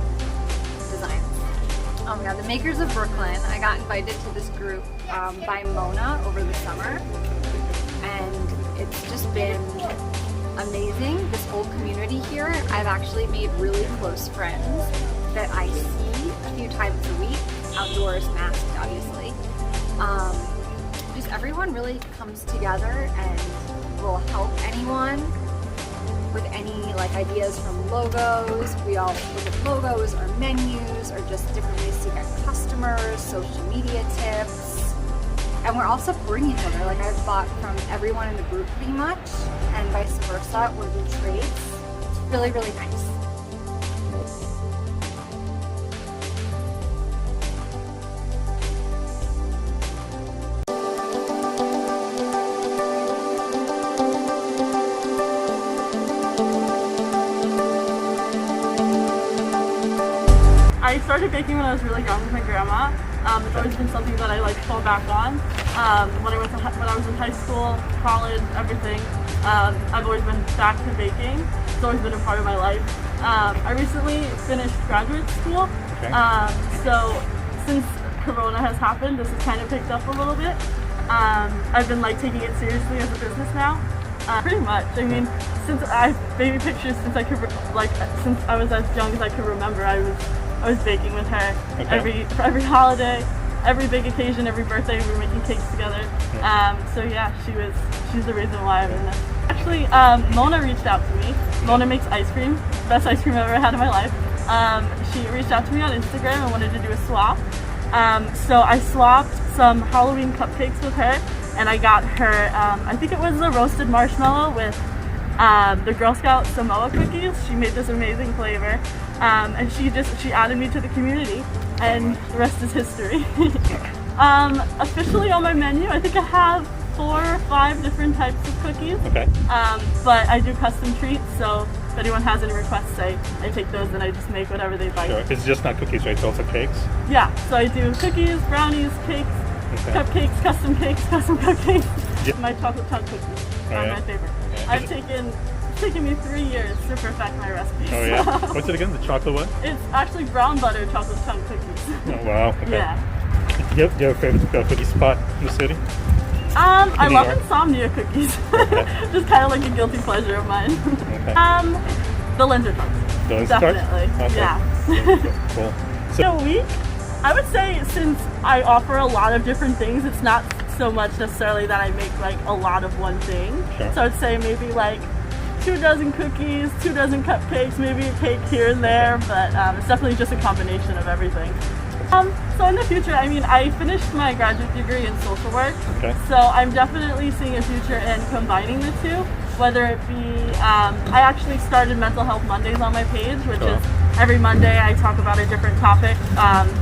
designs. Oh my god, the Makers of Brooklyn. I got invited to this group by Mona over the summer, and it's just been amazing. This whole community here, I've actually made really close friends that I see a few times a week, outdoors, masked, obviously. Just everyone really comes together and will help anyone with any like ideas from logos. We all look at logos or menus or just different ways to get customers, social media tips. And we're all supporting each other. Like I've bought from everyone in the group pretty much, and vice versa, or do trades. It's really, really nice. I started baking when I was really young with my grandma. It's always been something that I like to fall back on. When I was in high school, college, everything, I've always been back to baking. It's always been a part of my life. I recently finished graduate school, so since Corona has happened, this has kind of picked up a little bit. I've been like taking it seriously as a business now. Pretty much. I mean, since I've baby pictures since I could since I was as young as I could remember, I was baking with her for every holiday, every big occasion, every birthday. We were making cakes together. So yeah, she's the reason why I'm in this. Actually, Mona reached out to me. Mona makes ice cream, best ice cream I've ever had in my life. She reached out to me on Instagram and wanted to do a swap. So I swapped some Halloween cupcakes with her, and I got her, I think it was the roasted marshmallow with the Girl Scout Samoa cookies. She made this amazing flavor, and she added me to the community, and the rest is history. Officially on my menu, I think I have 4 or 5 different types of cookies. But I do custom treats, so if anyone has any requests, I take those and I just make whatever they buy. Sure. It's just not cookies, right? It's also cakes? Yeah, so I do cookies, brownies, cakes, cupcakes, custom cupcakes. Yep. My chocolate chunk cookies are my favorite. It's taken me 3 years to perfect my recipe. Oh yeah? What's it again? The chocolate what? It's actually brown butter chocolate chunk cookies. Oh wow, okay. Yeah. Do you have a favorite cookie spot in the city? I love insomnia cookies. Just kind of like a guilty pleasure of mine. The Linzer tarts. The Linzer tarts? Definitely, okay. Yeah. Cool. So a week, I would say, since I offer a lot of different things, it's not so much necessarily that I make like a lot of one thing. Sure. So I'd say maybe like 2 dozen cookies, 2 dozen cupcakes, maybe a cake here and there, but it's definitely just a combination of everything. So in the future, I mean, I finished my graduate degree in social work, so I'm definitely seeing a future in combining the two, whether it be, I actually started Mental Health Mondays on my page, which is every Monday I talk about a different topic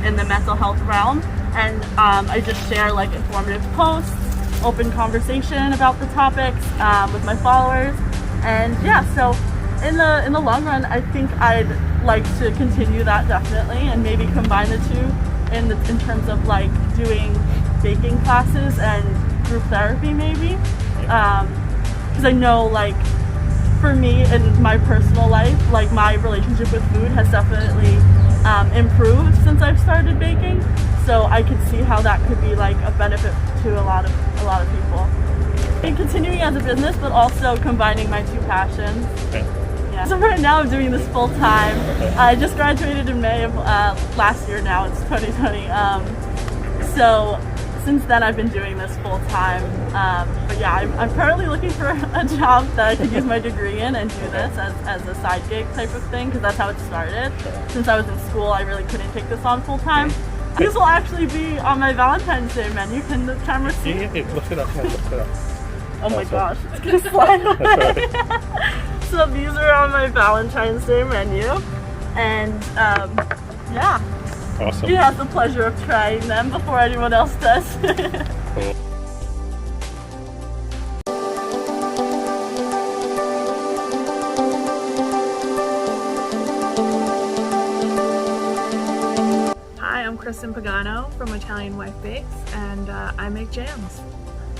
in the mental health realm, and I just share like informative posts, open conversation about the topics with my followers, and yeah, so in the long run, I think I'd like to continue that definitely, and maybe combine the two in terms of like doing baking classes and group therapy maybe, because I know like for me in my personal life, like my relationship with food has definitely improved since I've started baking, so I could see how that could be like a benefit to a lot of people. in continuing as a business, but also combining my two passions. Okay. Yeah. So right now I'm doing this full time. I just graduated in May of last year. Now it's 2020. So since then I've been doing this full time. But yeah, I'm currently looking for a job that I could use my degree in and do this as a side gig type of thing, because that's how it started. Since I was in school, I really couldn't take this on full time. This will actually be on my Valentine's Day menu. Can the camera see? Yeah, lift it up. Yeah, lift it up. Oh my gosh, it's gonna slide away. So these are on my Valentine's Day menu, and yeah. Awesome. You have the pleasure of trying them before anyone else does. Cool. Hi, I'm Kristin Pagano from Italian Wife Bakes, and I make jams.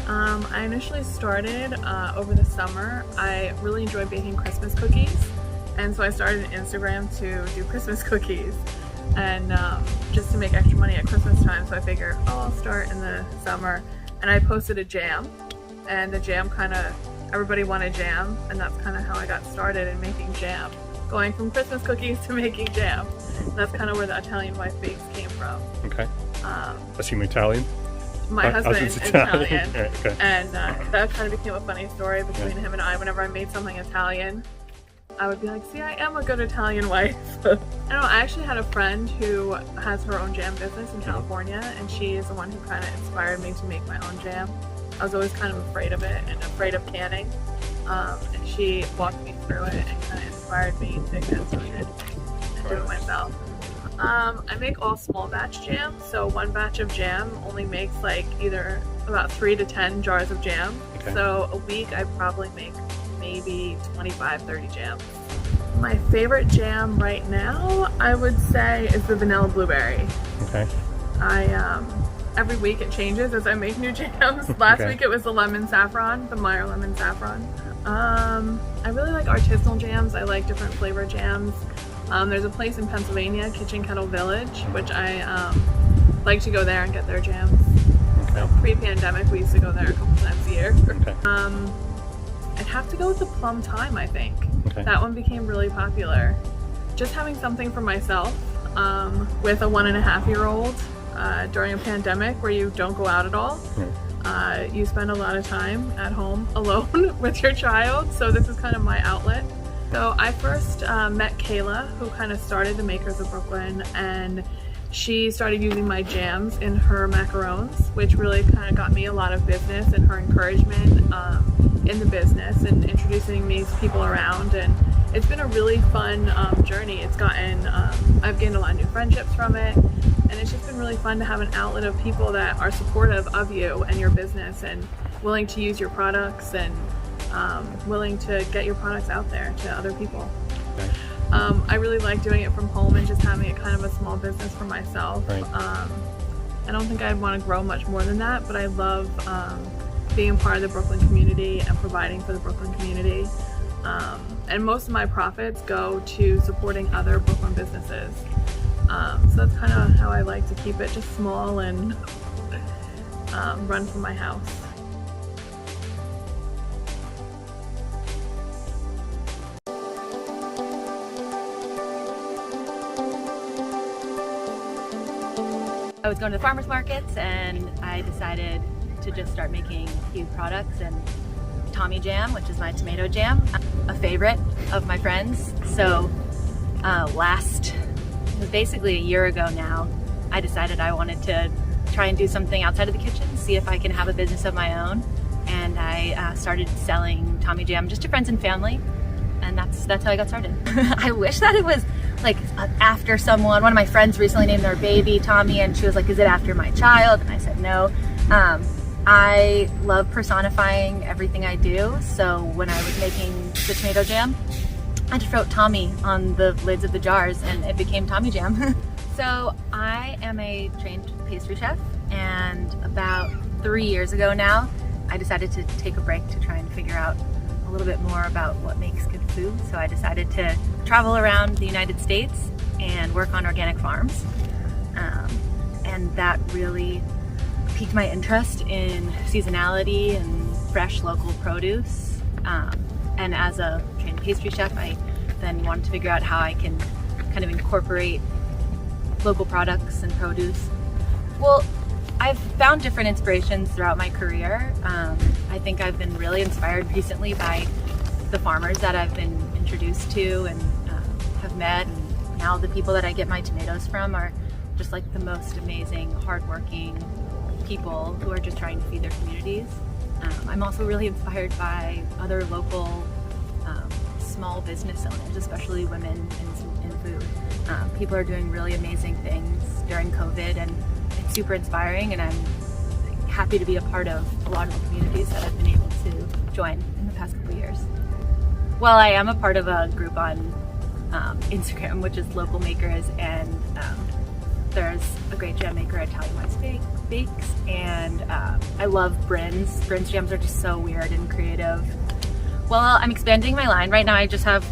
I initially started over the summer. I really enjoy baking Christmas cookies, and so I started an Instagram to do Christmas cookies, and just to make extra money at Christmas time. So I figured, oh, I'll start in the summer, and I posted a jam, and the jam everybody wanted jam, and that's kind of how I got started in making jam, going from Christmas cookies to making jam. And that's kind of where the Italian Wife Bakes came from. Okay. Assume Italian? My husband is Italian, Okay. and that kind of became a funny story between him and I. Whenever I made something Italian, I would be like, see, I am a good Italian wife. I don't know, I actually had a friend who has her own jam business in California, and she is the one who kind of inspired me to make my own jam. I was always kind of afraid of it and afraid of canning, and she walked me through it and kind of inspired me to get started and do it myself. I make all small batch jam, so one batch of jam only makes like either about 3 to 10 jars of jam. Okay. So a week I probably make maybe 25-30 jams. My favorite jam right now, I would say, is the vanilla blueberry. Okay. Every week it changes as I make new jams. Last week it was the lemon saffron, the Meyer lemon saffron. I really like artisanal jams. I like different flavor jams. There's a place in Pennsylvania, Kitchen Kettle Village, which I like to go there and get their jams. Okay. So pre-pandemic, we used to go there a couple times a year. Okay. I'd have to go with the plum thyme, I think. Okay. That one became really popular. Just having something for myself with a 1.5-year-old during a pandemic where you don't go out at all. You spend a lot of time at home alone with your child, so this is kind of my outlet. So I first met Kayla, who kind of started the Makers of Brooklyn, and she started using my jams in her macarons, which really kind of got me a lot of business, and her encouragement in the business and introducing me to people around. And it's been a really fun journey. It's gotten, I've gained a lot of new friendships from it, and it's just been really fun to have an outlet of people that are supportive of you and your business and willing to use your products and willing to get your products out there to other people. Okay. I really like doing it from home and just having it kind of a small business for myself. Right. I don't think I'd want to grow much more than that, but I love being part of the Brooklyn community and providing for the Brooklyn community. And most of my profits go to supporting other Brooklyn businesses. So that's kind of how I like to keep it, just small and run from my house. I was going to the farmers markets and I decided to just start making a few products, and Tommy Jam, which is my tomato jam, a favorite of my friends. So basically a year ago now, I decided I wanted to try and do something outside of the kitchen, see if I can have a business of my own. And I started selling Tommy Jam just to friends and family, and that's how I got started. I wish that it was like after someone. One of my friends recently named their baby Tommy, and she was like, is it after my child? And I said no. I love personifying everything I do, so when I was making the tomato jam, I just wrote Tommy on the lids of the jars and it became Tommy Jam. So I am a trained pastry chef, and about 3 years ago now I decided to take a break to try and figure out a little bit more about what makes good food. So I decided to travel around the United States and work on organic farms, and that really piqued my interest in seasonality and fresh local produce. And as a trained pastry chef, I then wanted to figure out how I can kind of incorporate local products and produce. Well, I've found different inspirations throughout my career. I think I've been really inspired recently by the farmers that I've been introduced to and have met, and now the people that I get my tomatoes from are just like the most amazing, hardworking people who are just trying to feed their communities. I'm also really inspired by other local small business owners, especially women in food. People are doing really amazing things during COVID, and it's super inspiring, and I'm happy to be a part of a lot of the communities that I've been able to join in the past couple of years. Well, I am a part of a group on Instagram, which is Local Makers, and there's a great jam maker, Italian Wise Bakes, and I love Brins. Brins jams are just so weird and creative. Well, I'm expanding my line. Right now I just have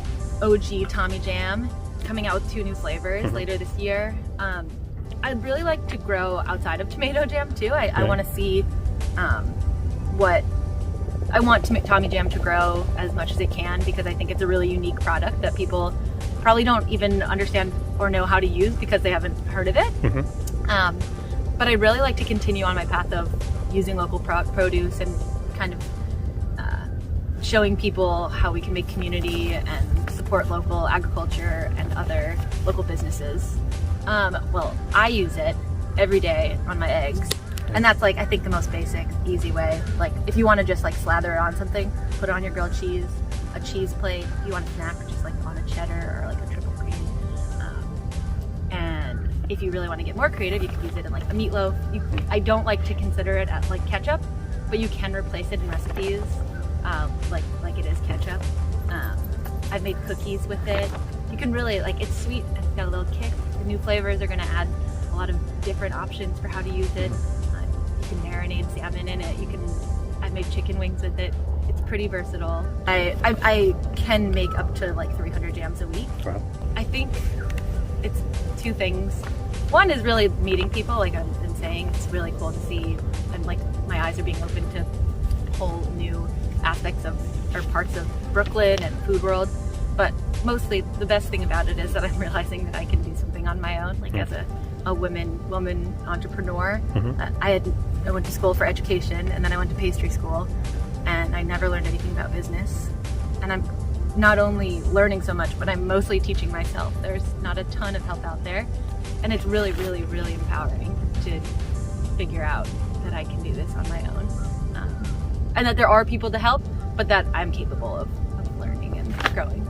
OG Tommy Jam coming out with 2 new flavors later this year. I'd really like to grow outside of tomato jam too. I want to see what I want to make Tommy Jam to grow as much as it can, because I think it's a really unique product that people probably don't even understand or know how to use because they haven't heard of it. But I'd really like to continue on my path of using local produce and kind of showing people how we can make community and support local agriculture and other local businesses. Well, I use it every day on my eggs, and that's like, I think, the most basic, easy way. Like, if you want to just like slather it on something, put it on your grilled cheese, a cheese plate. If you want a snack, just like on a cheddar or like a triple cream. And if you really want to get more creative, you can use it in like a meatloaf. I don't like to consider it as like ketchup, but you can replace it in recipes like it is ketchup. I've made cookies with it. You can really, like, it's sweet and it's got a little kick. The new flavors are going to add a lot of different options for how to use it. You can marinate salmon in it. I've made chicken wings with it. It's pretty versatile. I can make up to like 300 jams a week. Wow. I think it's 2 things. One is really meeting people, like I've been saying. It's really cool to see, and like my eyes are being opened to whole new aspects of, or parts of Brooklyn and food world. But mostly the best thing about it is that I'm realizing that I can do something on my own, like as a woman entrepreneur. I went to school for education, and then I went to pastry school, and I never learned anything about business. And I'm not only learning so much, but I'm mostly teaching myself. There's not a ton of help out there, and it's really, really, really empowering to figure out that I can do this on my own, and that there are people to help, but that I'm capable of learning and growing.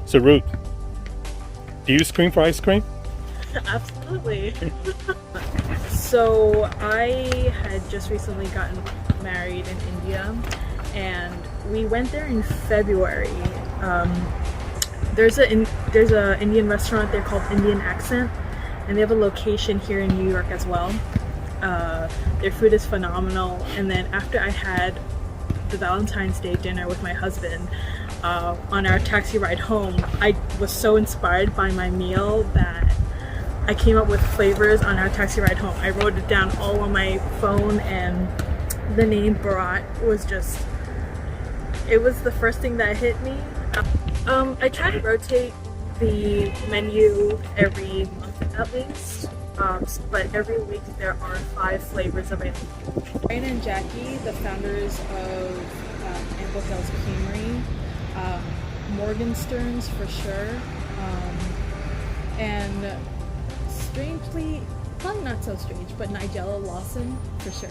So Ruth, do you scream for ice cream? Absolutely. So I had just recently gotten married in India, and we went there in February. There's a Indian restaurant there called Indian Accent, and they have a location here in New York as well. Their food is phenomenal. And then after I had the Valentine's Day dinner with my husband, on our taxi ride home, I was so inspired by my meal that I came up with flavors on our taxi ride home. I wrote it down all on my phone, and the name Bharat was just, it was the first thing that hit me. I try to rotate the menu every month at least, but every week there are 5 flavors available. Ryan and Jackie, the founders of Amble Hills Creamery, Morgenstern's for sure, and strangely, probably not so strange, but Nigella Lawson for sure.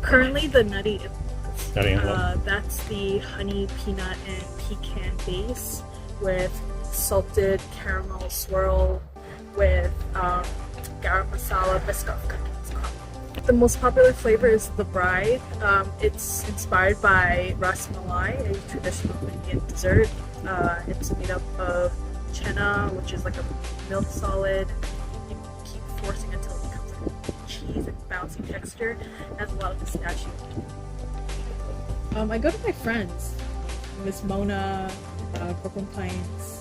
Currently the Nutty, that's the honey, peanut, and pecan base with salted caramel swirl with garam masala biscuit cookies. The most popular flavor is the Bride. It's inspired by ras malai, a traditional Indian dessert. It's made up of chenna, which is like a milk solid. You keep forcing until it becomes like cheese and bouncy texture. It has a lot of pistachio. I go to my friends, Miss Mona, Brooklyn Pints.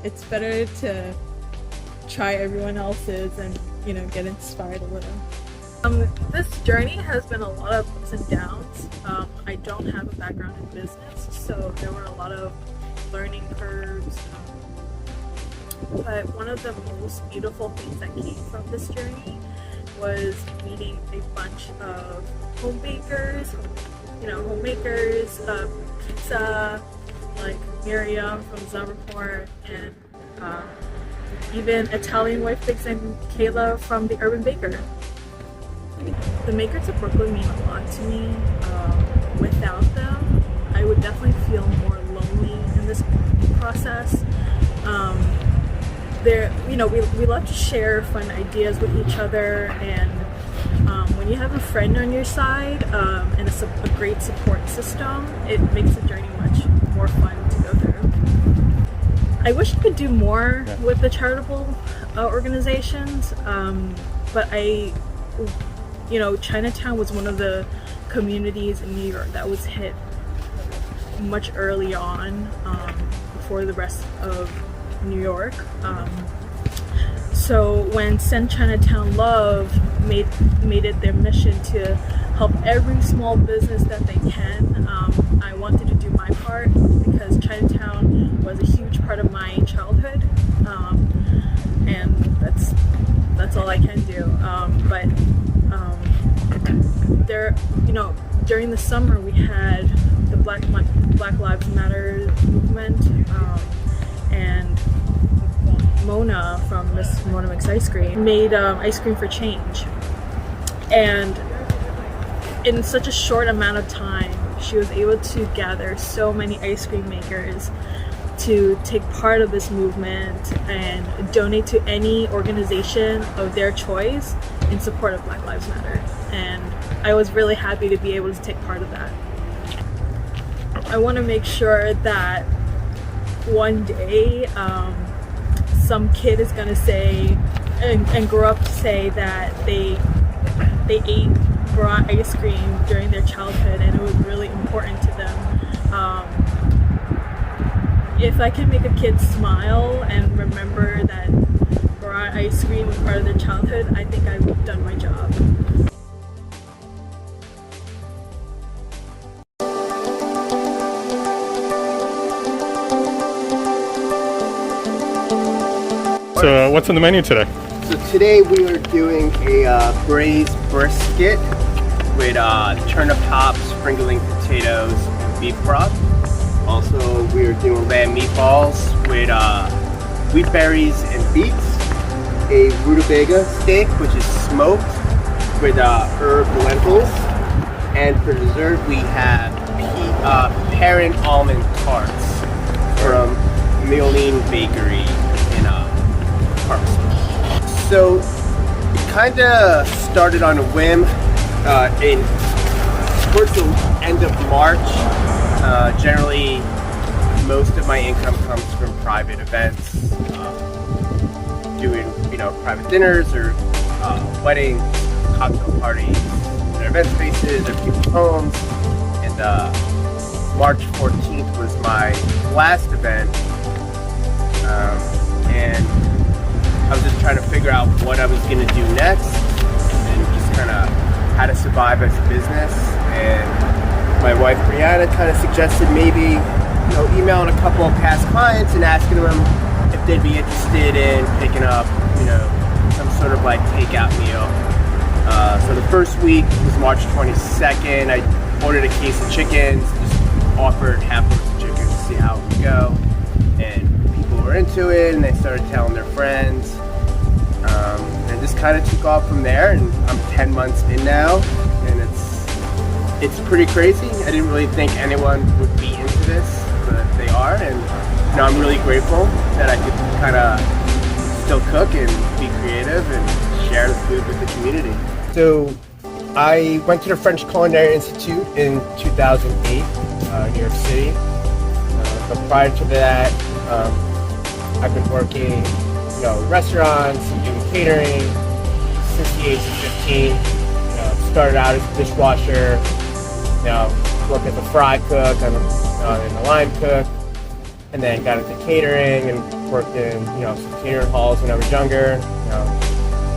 It's better to try everyone else's and, get inspired a little. This journey has been a lot of ups and downs. I don't have a background in business, so there were a lot of learning curves. But one of the most beautiful things that came from this journey was meeting a bunch of home bakers, homemakers, pizza, like Miriam from Zavraport, and even Italian wife bakes and Kayla from the Urban Baker. The makers of Brooklyn mean a lot to me. Without them, I would definitely feel more lonely in this process. We love to share fun ideas with each other, and when you have a friend on your side and a great support system, it makes the journey much more fun to go through. I wish I could do more with the charitable organizations, but Chinatown was one of the communities in New York that was hit much early on, before the rest of New York. So when Send Chinatown Love made it their mission to help every small business that they can, I wanted to do my part because Chinatown was a huge part of my childhood, and that's all I can do. But during the summer we had the Black Lives Matter movement, and Mona from Miss Mona Makes Ice Cream made ice cream for change, and in such a short amount of time she was able to gather so many ice cream makers to take part of this movement and donate to any organization of their choice in support of Black Lives Matter, and I was really happy to be able to take part of that. I want to make sure that one day some kid is going to say and grow up to say that they ate raw ice cream during their childhood and it was really important to them. If I can make a kid smile and remember that raw ice cream was part of their childhood, I think I've done my job. So what's on the menu today? So today we are doing a braised brisket with turnip tops, sprinkling potatoes, and beef broth. Also, we are doing lamb meatballs with wheat berries and beets. A rutabaga steak, which is smoked with herb lentils. And for dessert, we have pear almond tarts from Mioline Bakery in So it kind of started on a whim towards the end of March. Generally, most of my income comes from private events, doing private dinners or weddings, cocktail parties, at event spaces or people's homes. And March 14th was my last event, and I was just trying to figure out what I was going to do next and just kind of how to survive as a business. And my wife Brianna kind of suggested maybe emailing a couple of past clients and asking them if they'd be interested in picking up some sort of like takeout meal. So the first week was March 22nd. I ordered a case of chickens, just offered half of the chicken to see how it would go, and people were into it and they started telling their friends, and just kind of took off from there. And I'm 10 months in now, and it's pretty crazy. I didn't really think anyone would be into this, but they are, and I'm really grateful that I could kind of still cook and be creative and share the food with the community. So I went to the French Culinary Institute in 2008, New York City. But prior to that, I've been working, restaurants, doing catering since the age of 15. Started out as a dishwasher, worked as a fry cook, and a line cook. and then got into catering and worked in, some catering halls when I was younger.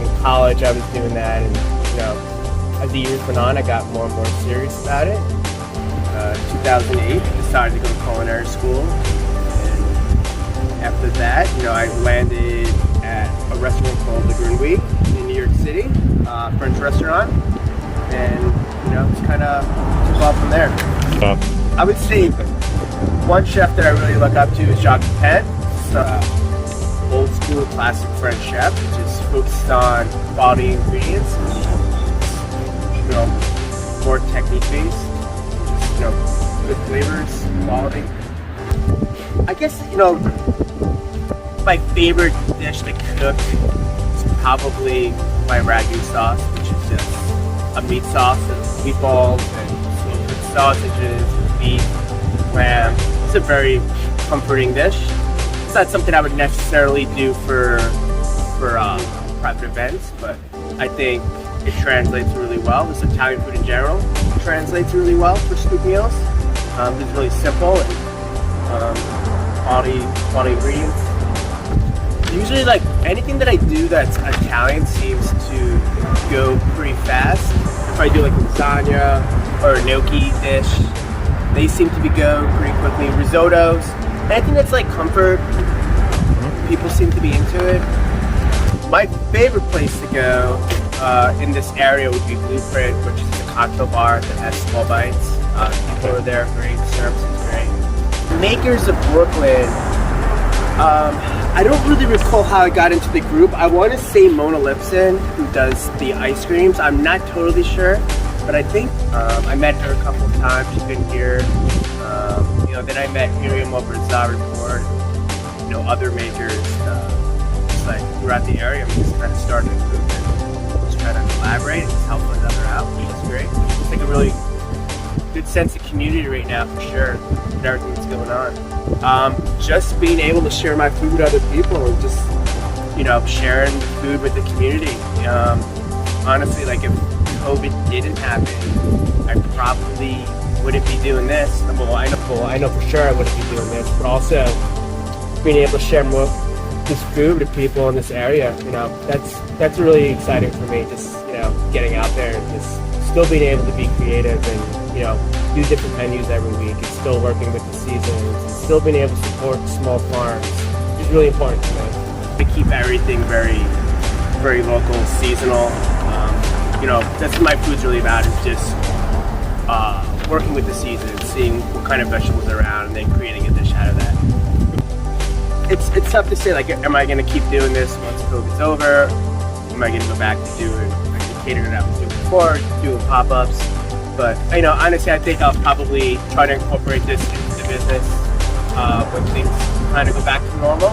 In college I was doing that, and, as the years went on, I got more and more serious about it. 2008, I decided to go to culinary school. And after that, I landed at a restaurant called the Green Week in New York City, French restaurant. And, it's kind of took off from there. I would say one chef that I really look up to is Jacques Pepin. It's an old school classic French chef, which is focused on quality ingredients, more technique based, good flavors, quality. I guess, my favorite dish to cook is probably my ragu sauce, which is just a meat sauce of meatballs and sausages, beef, lamb. It's a very comforting dish. It's not something I would necessarily do for private events, but I think it translates really well. This Italian food in general translates really well for scoop meals. It's really simple and quality ingredients. Usually, like anything that I do that's Italian seems to go pretty fast. If I do like lasagna or a gnocchi dish, they seem to go pretty quickly. Risottos, anything that's like comfort, people seem to be into it. My favorite place to go in this area would be Blueprint, which is a cocktail bar that has small bites. People are there great, the service is great. Makers of Brooklyn, I don't really recall how I got into the group. I want to say Mona Lipson, who does the ice creams. I'm not totally sure, but I think I met her a couple of times. She's been here. Then I met Miriam over at Report, other makers just like throughout the area. We just kind of started a group and just trying to collaborate and just help one another out, which is great. It's like a really good sense of community right now for sure, with everything that's going on. Just being able to share my food with other people and just, sharing the food with the community. Honestly, like if COVID didn't happen, I probably wouldn't be doing this. Well, I know for sure I wouldn't be doing this, but also being able to share more this food with people in this area, that's really exciting for me. Just, getting out there and just still being able to be creative and, do different menus every week and still working with the seasons and still being able to support small farms is really important to me. To keep everything very, very local, seasonal. That's what my food's really about, is just working with the season, seeing what kind of vegetables are around and then creating a dish out of that. It's tough to say, like, am I going to keep doing this once COVID's over? Am I going to go back to doing like the catering that I was doing before, doing pop-ups? But, honestly, I think I'll probably try to incorporate this into the business when things kind of go back to normal.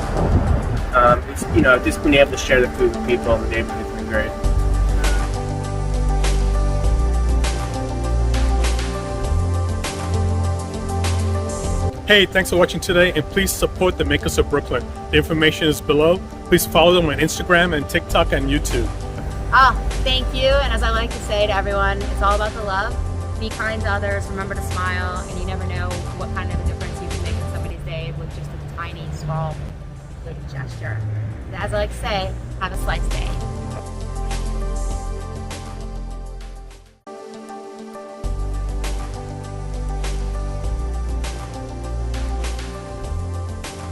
Just being able to share the food with people in the neighborhood has been great. Hey, thanks for watching today, and please support the makers of Brooklyn. The information is below. Please follow them on Instagram and TikTok and YouTube. Thank you. And as I like to say to everyone, it's all about the love. Be kind to others, remember to smile, and you never know what kind of a difference you can make in somebody's day with just a tiny, small, good gesture. As I like to say, have a slice day.